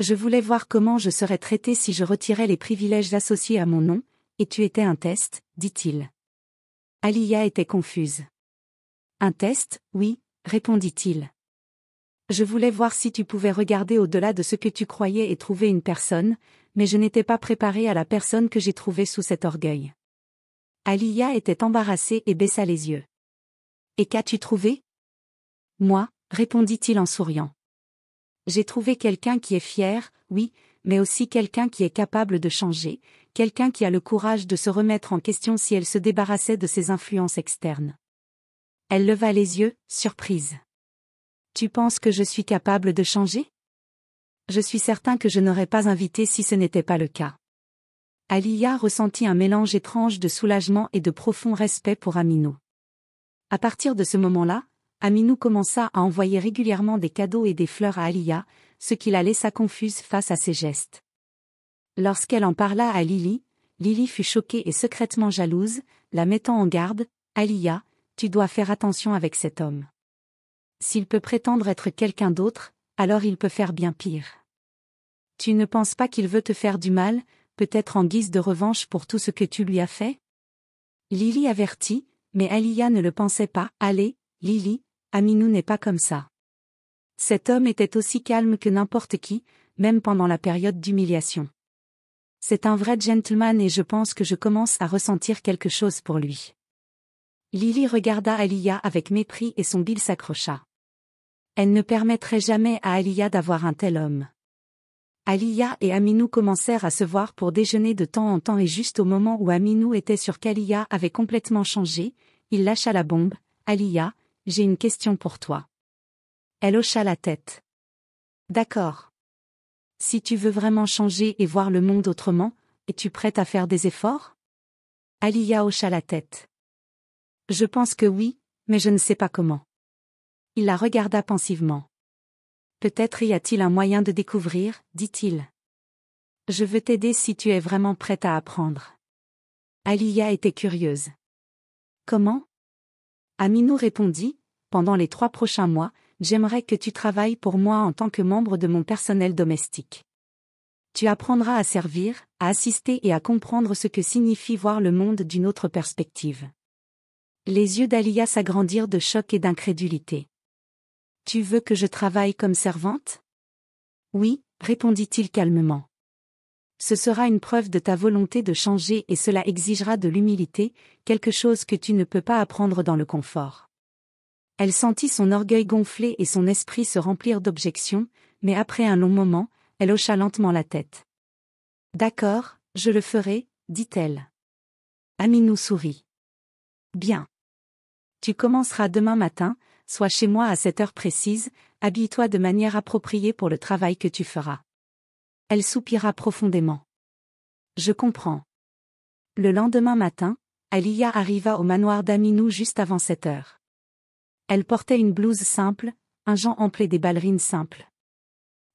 Je voulais voir comment je serais traitée si je retirais les privilèges associés à mon nom, et tu étais un test, dit-il. » Aliya était confuse. « Un test, oui, répondit-il. Je voulais voir si tu pouvais regarder au-delà de ce que tu croyais et trouver une personne, mais je n'étais pas préparée à la personne que j'ai trouvée sous cet orgueil. » Aliya était embarrassée et baissa les yeux. « Et qu'as-tu trouvé? » Moi, répondit-il en souriant. J'ai trouvé quelqu'un qui est fier, oui, mais aussi quelqu'un qui est capable de changer, quelqu'un qui a le courage de se remettre en question si elle se débarrassait de ses influences externes. Elle leva les yeux, surprise. Tu penses que je suis capable de changer? Je suis certain que je n'aurais pas invité si ce n'était pas le cas. Aliya ressentit un mélange étrange de soulagement et de profond respect pour Aminou. À partir de ce moment-là, Aminou commença à envoyer régulièrement des cadeaux et des fleurs à Aliya, ce qui la laissa confuse face à ses gestes. Lorsqu'elle en parla à Lily, Lily fut choquée et secrètement jalouse, la mettant en garde. « Aliya, tu dois faire attention avec cet homme. S'il peut prétendre être quelqu'un d'autre, alors il peut faire bien pire. Tu ne penses pas qu'il veut te faire du mal, peut-être en guise de revanche pour tout ce que tu lui as fait ?» Lily avertit, mais Aliya ne le pensait pas. « Allez, Lily, Aminou n'est pas comme ça. Cet homme était aussi calme que n'importe qui, même pendant la période d'humiliation. C'est un vrai gentleman et je pense que je commence à ressentir quelque chose pour lui. » Lily regarda Aliya avec mépris et son bile s'accrocha. Elle ne permettrait jamais à Aliya d'avoir un tel homme. Aliya et Aminou commencèrent à se voir pour déjeuner de temps en temps et juste au moment où Aminou était sûr qu'Aliya avait complètement changé, il lâcha la bombe. « Aliya, j'ai une question pour toi. » Elle hocha la tête. « D'accord. Si tu veux vraiment changer et voir le monde autrement, es-tu prête à faire des efforts ?» Aliya hocha la tête. « Je pense que oui, mais je ne sais pas comment. » Il la regarda pensivement. « Peut-être y a-t-il un moyen de découvrir, dit-il. Je veux t'aider si tu es vraiment prête à apprendre. » Aliya était curieuse. « Comment ?» Aminou répondit, « Pendant les 3 prochains mois, j'aimerais que tu travailles pour moi en tant que membre de mon personnel domestique. Tu apprendras à servir, à assister et à comprendre ce que signifie voir le monde d'une autre perspective. » Les yeux d'Aliya s'agrandirent de choc et d'incrédulité. « Tu veux que je travaille comme servante ?» « Oui, » répondit-il calmement. « Ce sera une preuve de ta volonté de changer et cela exigera de l'humilité, quelque chose que tu ne peux pas apprendre dans le confort. » Elle sentit son orgueil gonfler et son esprit se remplir d'objections, mais après un long moment, elle hocha lentement la tête. « D'accord, je le ferai, » dit-elle. Aminou sourit. « Bien. Tu commenceras demain matin, sois chez moi à cette heure précise, habille-toi de manière appropriée pour le travail que tu feras. » Elle soupira profondément. « Je comprends. » Le lendemain matin, Aliya arriva au manoir d'Aminou juste avant 7 heures. Elle portait une blouse simple, un jean ample et des ballerines simples.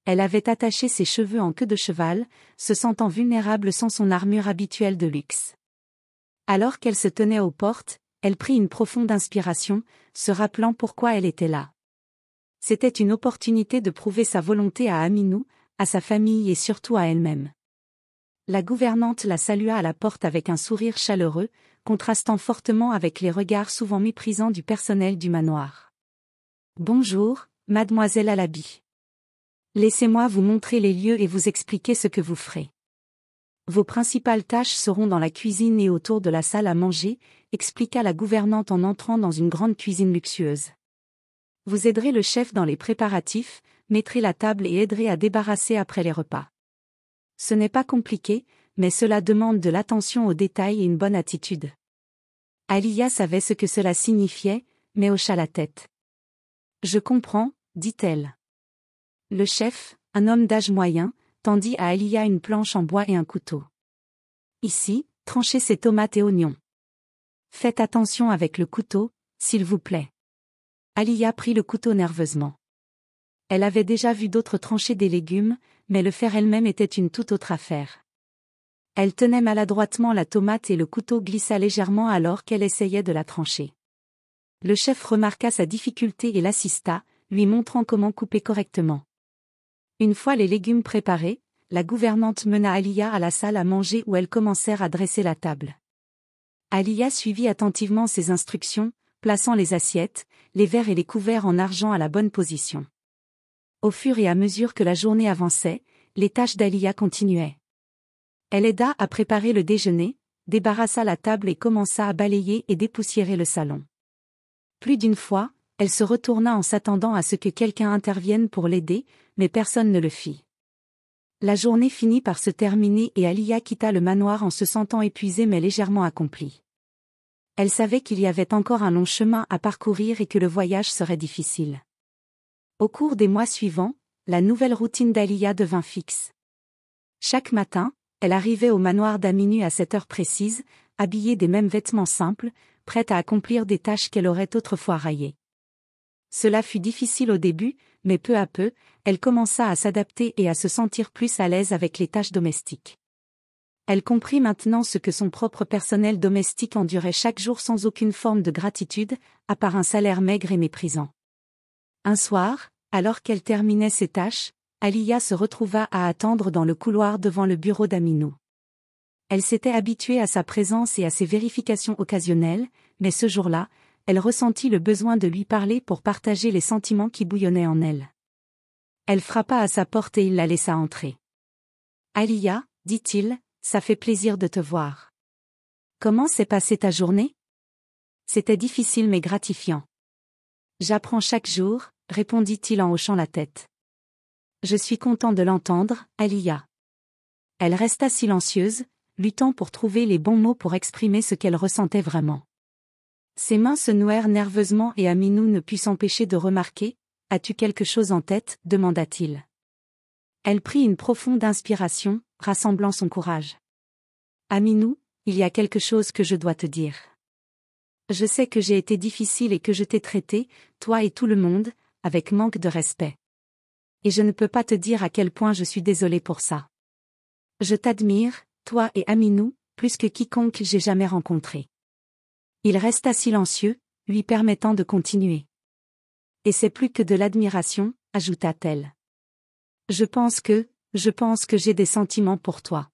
Elle avait attaché ses cheveux en queue de cheval, se sentant vulnérable sans son armure habituelle de luxe. Alors qu'elle se tenait aux portes, elle prit une profonde inspiration, se rappelant pourquoi elle était là. C'était une opportunité de prouver sa volonté à Aminou, à sa famille et surtout à elle-même. La gouvernante la salua à la porte avec un sourire chaleureux, contrastant fortement avec les regards souvent méprisants du personnel du manoir. « Bonjour, mademoiselle Alabi. Laissez-moi vous montrer les lieux et vous expliquer ce que vous ferez. Vos principales tâches seront dans la cuisine et autour de la salle à manger, » expliqua la gouvernante en entrant dans une grande cuisine luxueuse. « Vous aiderez le chef dans les préparatifs, mettrez la table et aiderez à débarrasser après les repas. Ce n'est pas compliqué, mais cela demande de l'attention aux détails et une bonne attitude. » Aliya savait ce que cela signifiait, mais hocha la tête. « Je comprends, » dit-elle. Le chef, un homme d'âge moyen, tendit à Aliya une planche en bois et un couteau. « Ici, tranchez ces tomates et oignons. Faites attention avec le couteau, s'il vous plaît. » Aliya prit le couteau nerveusement. Elle avait déjà vu d'autres trancher des légumes, mais le faire elle-même était une toute autre affaire. Elle tenait maladroitement la tomate et le couteau glissa légèrement alors qu'elle essayait de la trancher. Le chef remarqua sa difficulté et l'assista, lui montrant comment couper correctement. Une fois les légumes préparés, la gouvernante mena Aliya à la salle à manger où elles commencèrent à dresser la table. Aliya suivit attentivement ses instructions, plaçant les assiettes, les verres et les couverts en argent à la bonne position. Au fur et à mesure que la journée avançait, les tâches d'Aliya continuaient. Elle aida à préparer le déjeuner, débarrassa la table et commença à balayer et dépoussiérer le salon. Plus d'une fois, elle se retourna en s'attendant à ce que quelqu'un intervienne pour l'aider, mais personne ne le fit. La journée finit par se terminer et Aliya quitta le manoir en se sentant épuisée mais légèrement accomplie. Elle savait qu'il y avait encore un long chemin à parcourir et que le voyage serait difficile. Au cours des mois suivants, la nouvelle routine d'Aliya devint fixe. Chaque matin, elle arrivait au manoir d'Aminou à cette heure précise, habillée des mêmes vêtements simples, prête à accomplir des tâches qu'elle aurait autrefois raillées. Cela fut difficile au début, mais peu à peu, elle commença à s'adapter et à se sentir plus à l'aise avec les tâches domestiques. Elle comprit maintenant ce que son propre personnel domestique endurait chaque jour sans aucune forme de gratitude, à part un salaire maigre et méprisant. Un soir, alors qu'elle terminait ses tâches, Aliya se retrouva à attendre dans le couloir devant le bureau d'Aminou. Elle s'était habituée à sa présence et à ses vérifications occasionnelles, mais ce jour-là, elle ressentit le besoin de lui parler pour partager les sentiments qui bouillonnaient en elle. Elle frappa à sa porte et il la laissa entrer. « Aliya, dit-il, ça fait plaisir de te voir. Comment s'est passée ta journée ? » C'était difficile mais gratifiant. « J'apprends chaque jour, » répondit-il en hochant la tête. « Je suis content de l'entendre, Aliya. » Elle resta silencieuse, luttant pour trouver les bons mots pour exprimer ce qu'elle ressentait vraiment. Ses mains se nouèrent nerveusement et Aminou ne put s'empêcher de remarquer. « As-tu quelque chose en tête ?» demanda-t-il. Elle prit une profonde inspiration, rassemblant son courage. « Aminou, il y a quelque chose que je dois te dire. Je sais que j'ai été difficile et que je t'ai traité, toi et tout le monde, avec manque de respect. Et je ne peux pas te dire à quel point je suis désolée pour ça. Je t'admire, toi et Aminou, plus que quiconque j'ai jamais rencontré. » Il resta silencieux, lui permettant de continuer. « Et c'est plus que de l'admiration, » ajouta-t-elle. Je pense que j'ai des sentiments pour toi. »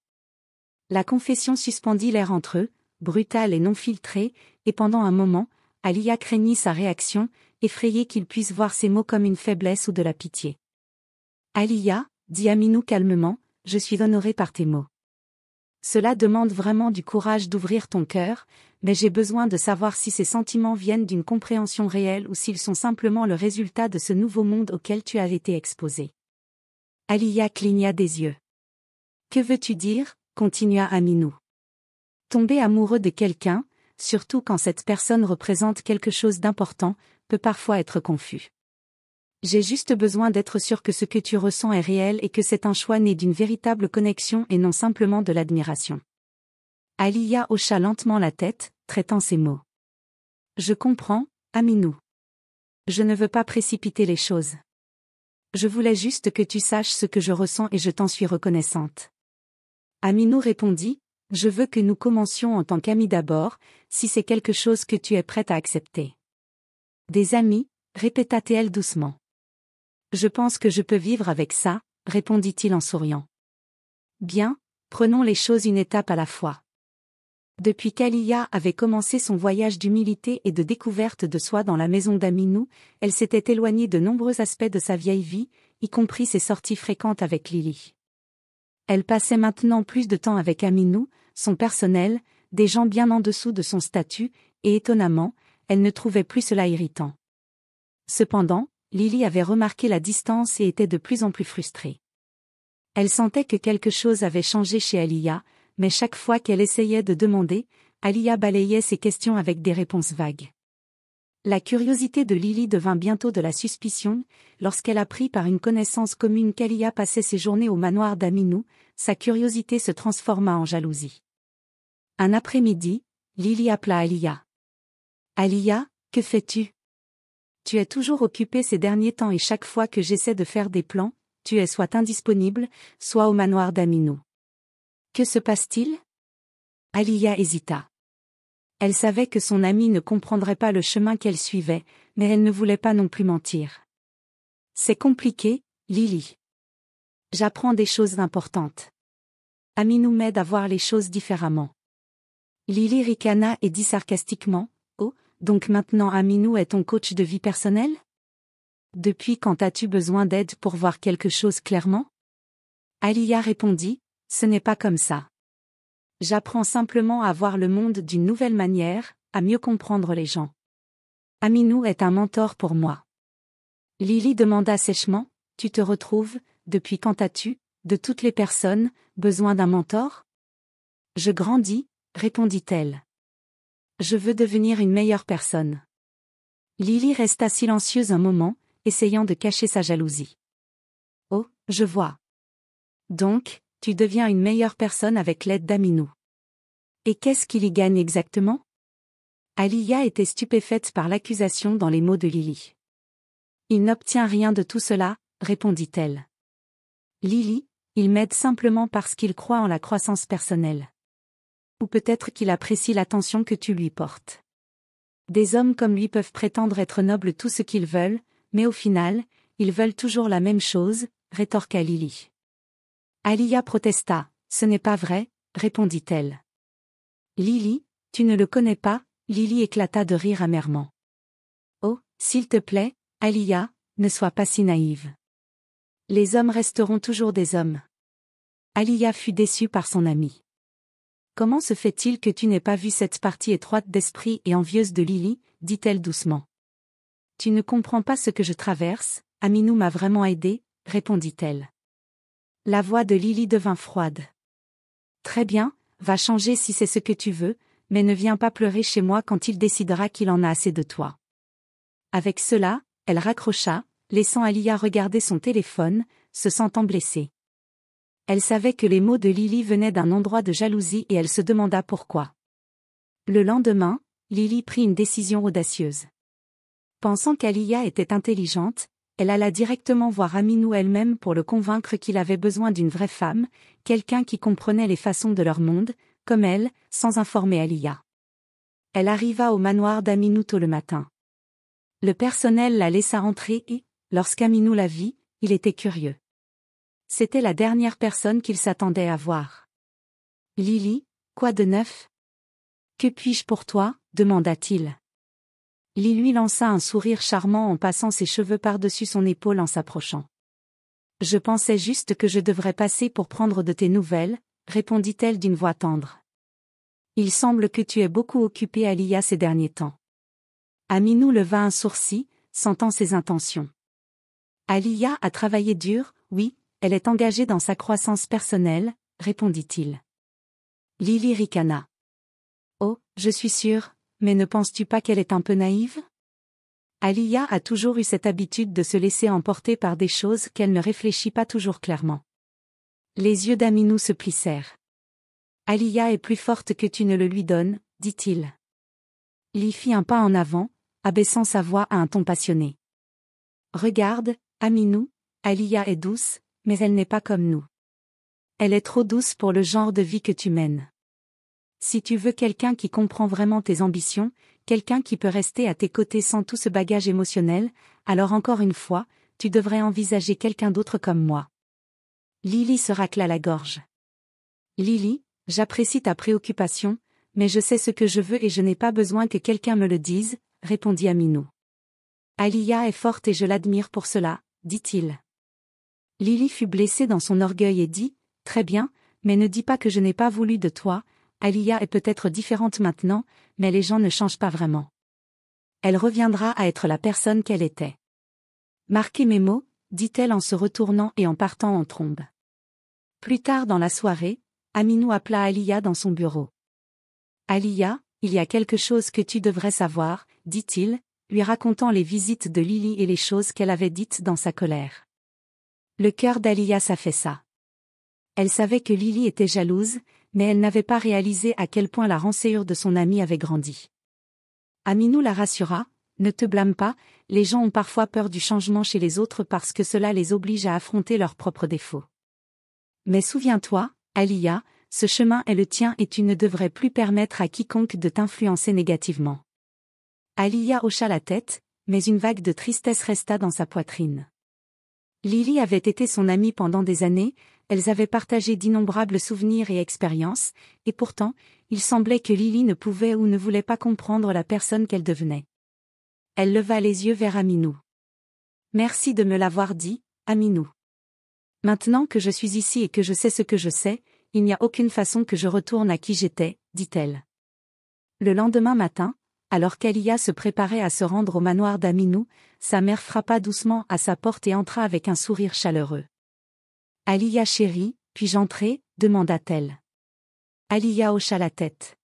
La confession suspendit l'air entre eux, brutale et non filtrée, et pendant un moment, Aliya craignit sa réaction, effrayée qu'il puisse voir ses mots comme une faiblesse ou de la pitié. « Aliya, » dit Aminou calmement, « je suis honorée par tes mots. Cela demande vraiment du courage d'ouvrir ton cœur, mais j'ai besoin de savoir si ces sentiments viennent d'une compréhension réelle ou s'ils sont simplement le résultat de ce nouveau monde auquel tu as été exposé. » Aliya cligna des yeux. « Que veux-tu dire ?» continua Aminou. « Tomber amoureux de quelqu'un, surtout quand cette personne représente quelque chose d'important, peut parfois être confus. J'ai juste besoin d'être sûr que ce que tu ressens est réel et que c'est un choix né d'une véritable connexion et non simplement de l'admiration. » Aliya hocha lentement la tête, traitant ses mots. « Je comprends, Aminou. Je ne veux pas précipiter les choses. Je voulais juste que tu saches ce que je ressens et je t'en suis reconnaissante. » Aminou répondit, « Je veux que nous commencions en tant qu'amis d'abord, si c'est quelque chose que tu es prête à accepter. » « Des amis, » répéta-t-elle doucement. « Je pense que je peux vivre avec ça, » répondit-il en souriant. « Bien, prenons les choses une étape à la fois. » Depuis qu'Aliya avait commencé son voyage d'humilité et de découverte de soi dans la maison d'Aminou, elle s'était éloignée de nombreux aspects de sa vieille vie, y compris ses sorties fréquentes avec Lily. Elle passait maintenant plus de temps avec Aminou, son personnel, des gens bien en dessous de son statut, et étonnamment, elle ne trouvait plus cela irritant. Cependant, Lily avait remarqué la distance et était de plus en plus frustrée. Elle sentait que quelque chose avait changé chez Aliya, mais chaque fois qu'elle essayait de demander, Aliya balayait ses questions avec des réponses vagues. La curiosité de Lily devint bientôt de la suspicion, lorsqu'elle apprit par une connaissance commune qu'Aliya passait ses journées au manoir d'Aminou, sa curiosité se transforma en jalousie. Un après-midi, Lily appela Aliya. « Aliya, que fais-tu ? Tu es toujours occupée ces derniers temps et chaque fois que j'essaie de faire des plans, tu es soit indisponible, soit au manoir d'Aminou. Que se passe-t-il ?» Aliya hésita. Elle savait que son amie ne comprendrait pas le chemin qu'elle suivait, mais elle ne voulait pas non plus mentir. « C'est compliqué, Lily. J'apprends des choses importantes. Aminou m'aide à voir les choses différemment. » Lily ricana et dit sarcastiquement, « Oh, donc maintenant Aminou est ton coach de vie personnelle ? Depuis quand as-tu besoin d'aide pour voir quelque chose clairement ?» Aliya répondit, « Ce n'est pas comme ça. J'apprends simplement à voir le monde d'une nouvelle manière, à mieux comprendre les gens. Aminou est un mentor pour moi. » Lily demanda sèchement, « Tu te retrouves, depuis quand as-tu, de toutes les personnes, besoin d'un mentor ? » « Je grandis, » répondit-elle. « Je veux devenir une meilleure personne. » Lily resta silencieuse un moment, essayant de cacher sa jalousie. « Oh, je vois. Donc, tu deviens une meilleure personne avec l'aide d'Aminou. Et qu'est-ce qu'il y gagne exactement ?» Aliya était stupéfaite par l'accusation dans les mots de Lily. Il n'obtient rien de tout cela, répondit-elle. Lily, il m'aide simplement parce qu'il croit en la croissance personnelle. Ou peut-être qu'il apprécie l'attention que tu lui portes. Des hommes comme lui peuvent prétendre être nobles tout ce qu'ils veulent, mais au final, ils veulent toujours la même chose, rétorqua Lily. Aliyah protesta. Ce n'est pas vrai, répondit-elle. Lily, tu ne le connais pas, Lily éclata de rire amèrement. Oh, s'il te plaît, Aliyah, ne sois pas si naïve. Les hommes resteront toujours des hommes. Aliyah fut déçue par son amie. Comment se fait-il que tu n'aies pas vu cette partie étroite d'esprit et envieuse de Lily, dit-elle doucement. Tu ne comprends pas ce que je traverse, Aminou m'a vraiment aidée, répondit-elle. La voix de Lily devint froide. Très bien, va changer si c'est ce que tu veux, mais ne viens pas pleurer chez moi quand il décidera qu'il en a assez de toi. Avec cela, elle raccrocha, laissant Aliyah regarder son téléphone, se sentant blessée. Elle savait que les mots de Lily venaient d'un endroit de jalousie et elle se demanda pourquoi. Le lendemain, Lily prit une décision audacieuse. Pensant qu'Aliyah était intelligente, elle alla directement voir Aminou elle-même pour le convaincre qu'il avait besoin d'une vraie femme, quelqu'un qui comprenait les façons de leur monde, comme elle, sans informer Aliyah. Elle arriva au manoir d'Aminou tôt le matin. Le personnel la laissa entrer et, lorsqu'Aminou la vit, il était curieux. C'était la dernière personne qu'il s'attendait à voir. « Lily, quoi de neuf ? Que puis-je pour toi ?» demanda-t-il. Lily lui lança un sourire charmant en passant ses cheveux par-dessus son épaule en s'approchant. « Je pensais juste que je devrais passer pour prendre de tes nouvelles, » répondit-elle d'une voix tendre. « Il semble que tu es beaucoup occupée Aliyah ces derniers temps. » Aminou leva un sourcil, sentant ses intentions. « Aliyah a travaillé dur, oui, elle est engagée dans sa croissance personnelle, » répondit-il. Lily ricana. « Oh, je suis sûre, mais ne penses-tu pas qu'elle est un peu naïve ? Aliyah a toujours eu cette habitude de se laisser emporter par des choses qu'elle ne réfléchit pas toujours clairement. » Les yeux d'Aminou se plissèrent. « Aliyah est plus forte que tu ne le lui donnes, » dit-il. Lily fit un pas en avant, abaissant sa voix à un ton passionné. « Regarde, Aminou, Aliyah est douce, mais elle n'est pas comme nous. Elle est trop douce pour le genre de vie que tu mènes. Si tu veux quelqu'un qui comprend vraiment tes ambitions, quelqu'un qui peut rester à tes côtés sans tout ce bagage émotionnel, alors encore une fois, tu devrais envisager quelqu'un d'autre comme moi. » Lily se racla la gorge. « Lily, j'apprécie ta préoccupation, mais je sais ce que je veux et je n'ai pas besoin que quelqu'un me le dise, » répondit Aminou. « Aliyah est forte et je l'admire pour cela, » dit-il. Lily fut blessée dans son orgueil et dit, « Très bien, mais ne dis pas que je n'ai pas voulu de toi, Aliyah est peut-être différente maintenant, mais les gens ne changent pas vraiment. Elle reviendra à être la personne qu'elle était. » Marquez mes mots, dit-elle en se retournant et en partant en trombe. Plus tard dans la soirée, Aminou appela Aliyah dans son bureau. « Aliyah, il y a quelque chose que tu devrais savoir, » dit-il, lui racontant les visites de Lily et les choses qu'elle avait dites dans sa colère. Le cœur d'Aliyah s'affaissa. Elle savait que Lily était jalouse, mais elle n'avait pas réalisé à quel point la rançure de son amie avait grandi. Aminou la rassura, « Ne te blâme pas, les gens ont parfois peur du changement chez les autres parce que cela les oblige à affronter leurs propres défauts. Mais souviens-toi, Aliyah, ce chemin est le tien et tu ne devrais plus permettre à quiconque de t'influencer négativement. » Aliyah hocha la tête, mais une vague de tristesse resta dans sa poitrine. Lily avait été son amie pendant des années, elles avaient partagé d'innombrables souvenirs et expériences, et pourtant, il semblait que Lily ne pouvait ou ne voulait pas comprendre la personne qu'elle devenait. Elle leva les yeux vers Aminou. « Merci de me l'avoir dit, Aminou. Maintenant que je suis ici et que je sais ce que je sais, il n'y a aucune façon que je retourne à qui j'étais, » dit-elle. Le lendemain matin, alors qu'Aliyah se préparait à se rendre au manoir d'Aminou, sa mère frappa doucement à sa porte et entra avec un sourire chaleureux. « Aliyah chérie, puis-je entrer ?» demanda-t-elle. Aliyah hocha la tête.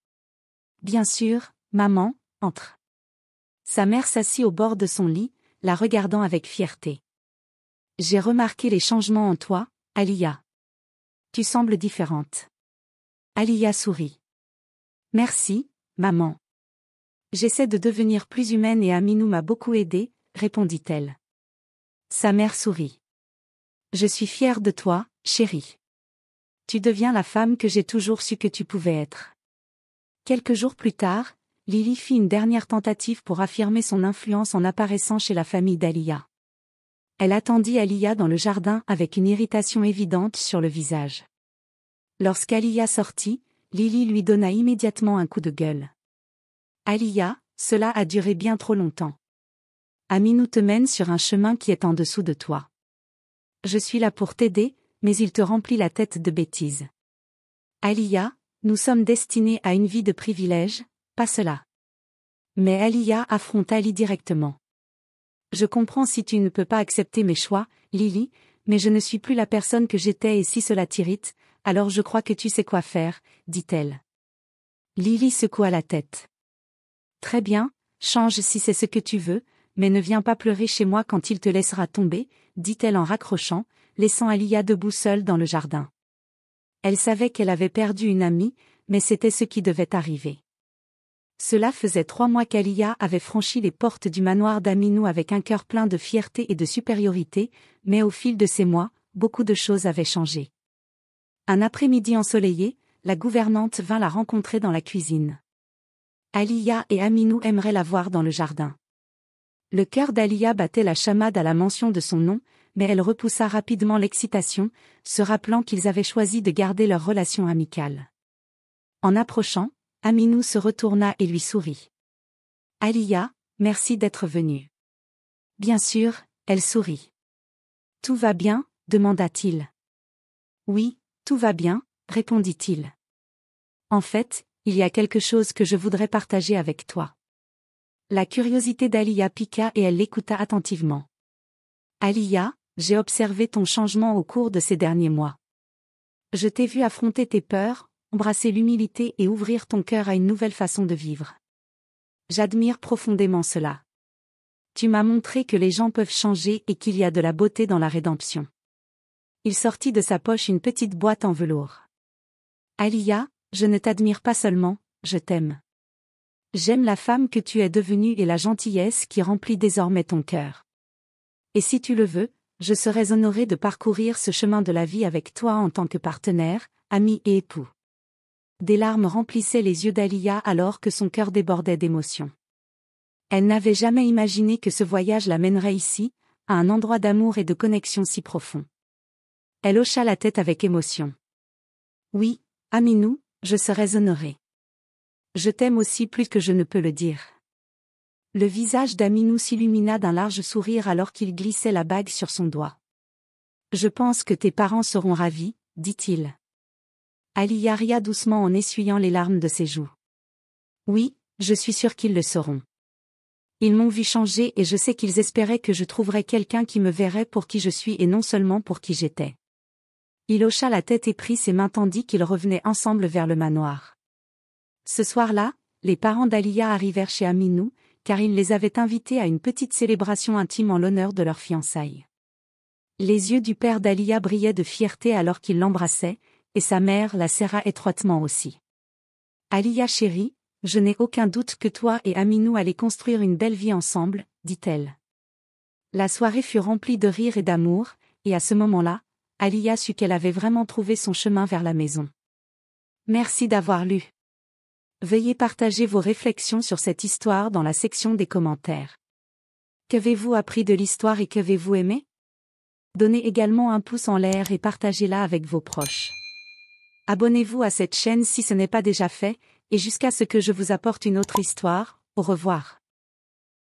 « Bien sûr, maman, entre. » Sa mère s'assit au bord de son lit, la regardant avec fierté. « J'ai remarqué les changements en toi, Aliyah. Tu sembles différente. » Aliyah sourit. « Merci, maman. J'essaie de devenir plus humaine et Aminou m'a beaucoup aidée, » répondit-elle. Sa mère sourit. Je suis fière de toi, chérie. Tu deviens la femme que j'ai toujours su que tu pouvais être. Quelques jours plus tard, Lily fit une dernière tentative pour affirmer son influence en apparaissant chez la famille d'Aliya. Elle attendit Aliya dans le jardin avec une irritation évidente sur le visage. Lorsqu'Aliya sortit, Lily lui donna immédiatement un coup de gueule. Aliya, cela a duré bien trop longtemps. Aminou te mène sur un chemin qui est en dessous de toi. Je suis là pour t'aider, mais il te remplit la tête de bêtises. Aliya, nous sommes destinés à une vie de privilèges, pas cela. Mais Aliya affronte Ali directement. Je comprends si tu ne peux pas accepter mes choix, Lily, mais je ne suis plus la personne que j'étais et si cela t'irrite, alors je crois que tu sais quoi faire, dit-elle. Lily secoua la tête. Très bien, change si c'est ce que tu veux, mais ne viens pas pleurer chez moi quand il te laissera tomber, dit-elle en raccrochant, laissant Aliya debout seule dans le jardin. Elle savait qu'elle avait perdu une amie, mais c'était ce qui devait arriver. Cela faisait 3 mois qu'Aliya avait franchi les portes du manoir d'Aminou avec un cœur plein de fierté et de supériorité, mais au fil de ces mois, beaucoup de choses avaient changé. Un après-midi ensoleillé, la gouvernante vint la rencontrer dans la cuisine. Aliya et Aminou aimeraient la voir dans le jardin. Le cœur d'Aliya battait la chamade à la mention de son nom, mais elle repoussa rapidement l'excitation, se rappelant qu'ils avaient choisi de garder leur relation amicale. En approchant, Aminou se retourna et lui sourit. « Aliya, merci d'être venue. » Bien sûr, elle sourit. « Tout va bien ?» demanda-t-il. « Oui, tout va bien » répondit-il. « En fait, il y a quelque chose que je voudrais partager avec toi. » La curiosité d'Aliya piqua et elle l'écouta attentivement. « Aliya, j'ai observé ton changement au cours de ces derniers mois. Je t'ai vu affronter tes peurs, embrasser l'humilité et ouvrir ton cœur à une nouvelle façon de vivre. J'admire profondément cela. Tu m'as montré que les gens peuvent changer et qu'il y a de la beauté dans la rédemption. » Il sortit de sa poche une petite boîte en velours. « Aliya, je ne t'admire pas seulement, je t'aime. J'aime la femme que tu es devenue et la gentillesse qui remplit désormais ton cœur. Et si tu le veux, je serais honoré de parcourir ce chemin de la vie avec toi en tant que partenaire, ami et époux. » Des larmes remplissaient les yeux d'Aliya alors que son cœur débordait d'émotion. Elle n'avait jamais imaginé que ce voyage la mènerait ici, à un endroit d'amour et de connexion si profond. Elle hocha la tête avec émotion. « Oui, Aminou, je serais honorée. Je t'aime aussi plus que je ne peux le dire. » Le visage d'Aminou s'illumina d'un large sourire alors qu'il glissait la bague sur son doigt. « Je pense que tes parents seront ravis, » dit-il. Aliya ria doucement en essuyant les larmes de ses joues. « Oui, je suis sûre qu'ils le sauront. Ils m'ont vu changer et je sais qu'ils espéraient que je trouverais quelqu'un qui me verrait pour qui je suis et non seulement pour qui j'étais. » Il hocha la tête et prit ses mains tandis qu'ils revenaient ensemble vers le manoir. Ce soir-là, les parents d'Aliya arrivèrent chez Aminou, car ils les avaient invités à une petite célébration intime en l'honneur de leur fiançailles. Les yeux du père d'Aliya brillaient de fierté alors qu'il l'embrassait, et sa mère la serra étroitement aussi. « Aliya chérie, je n'ai aucun doute que toi et Aminou allez construire une belle vie ensemble, » dit-elle. La soirée fut remplie de rires et d'amour, et à ce moment-là, Aliya sut qu'elle avait vraiment trouvé son chemin vers la maison. Merci d'avoir lu. Veuillez partager vos réflexions sur cette histoire dans la section des commentaires. Qu'avez-vous appris de l'histoire et qu'avez-vous aimé? Donnez également un pouce en l'air et partagez-la avec vos proches. Abonnez-vous à cette chaîne si ce n'est pas déjà fait, et jusqu'à ce que je vous apporte une autre histoire, au revoir.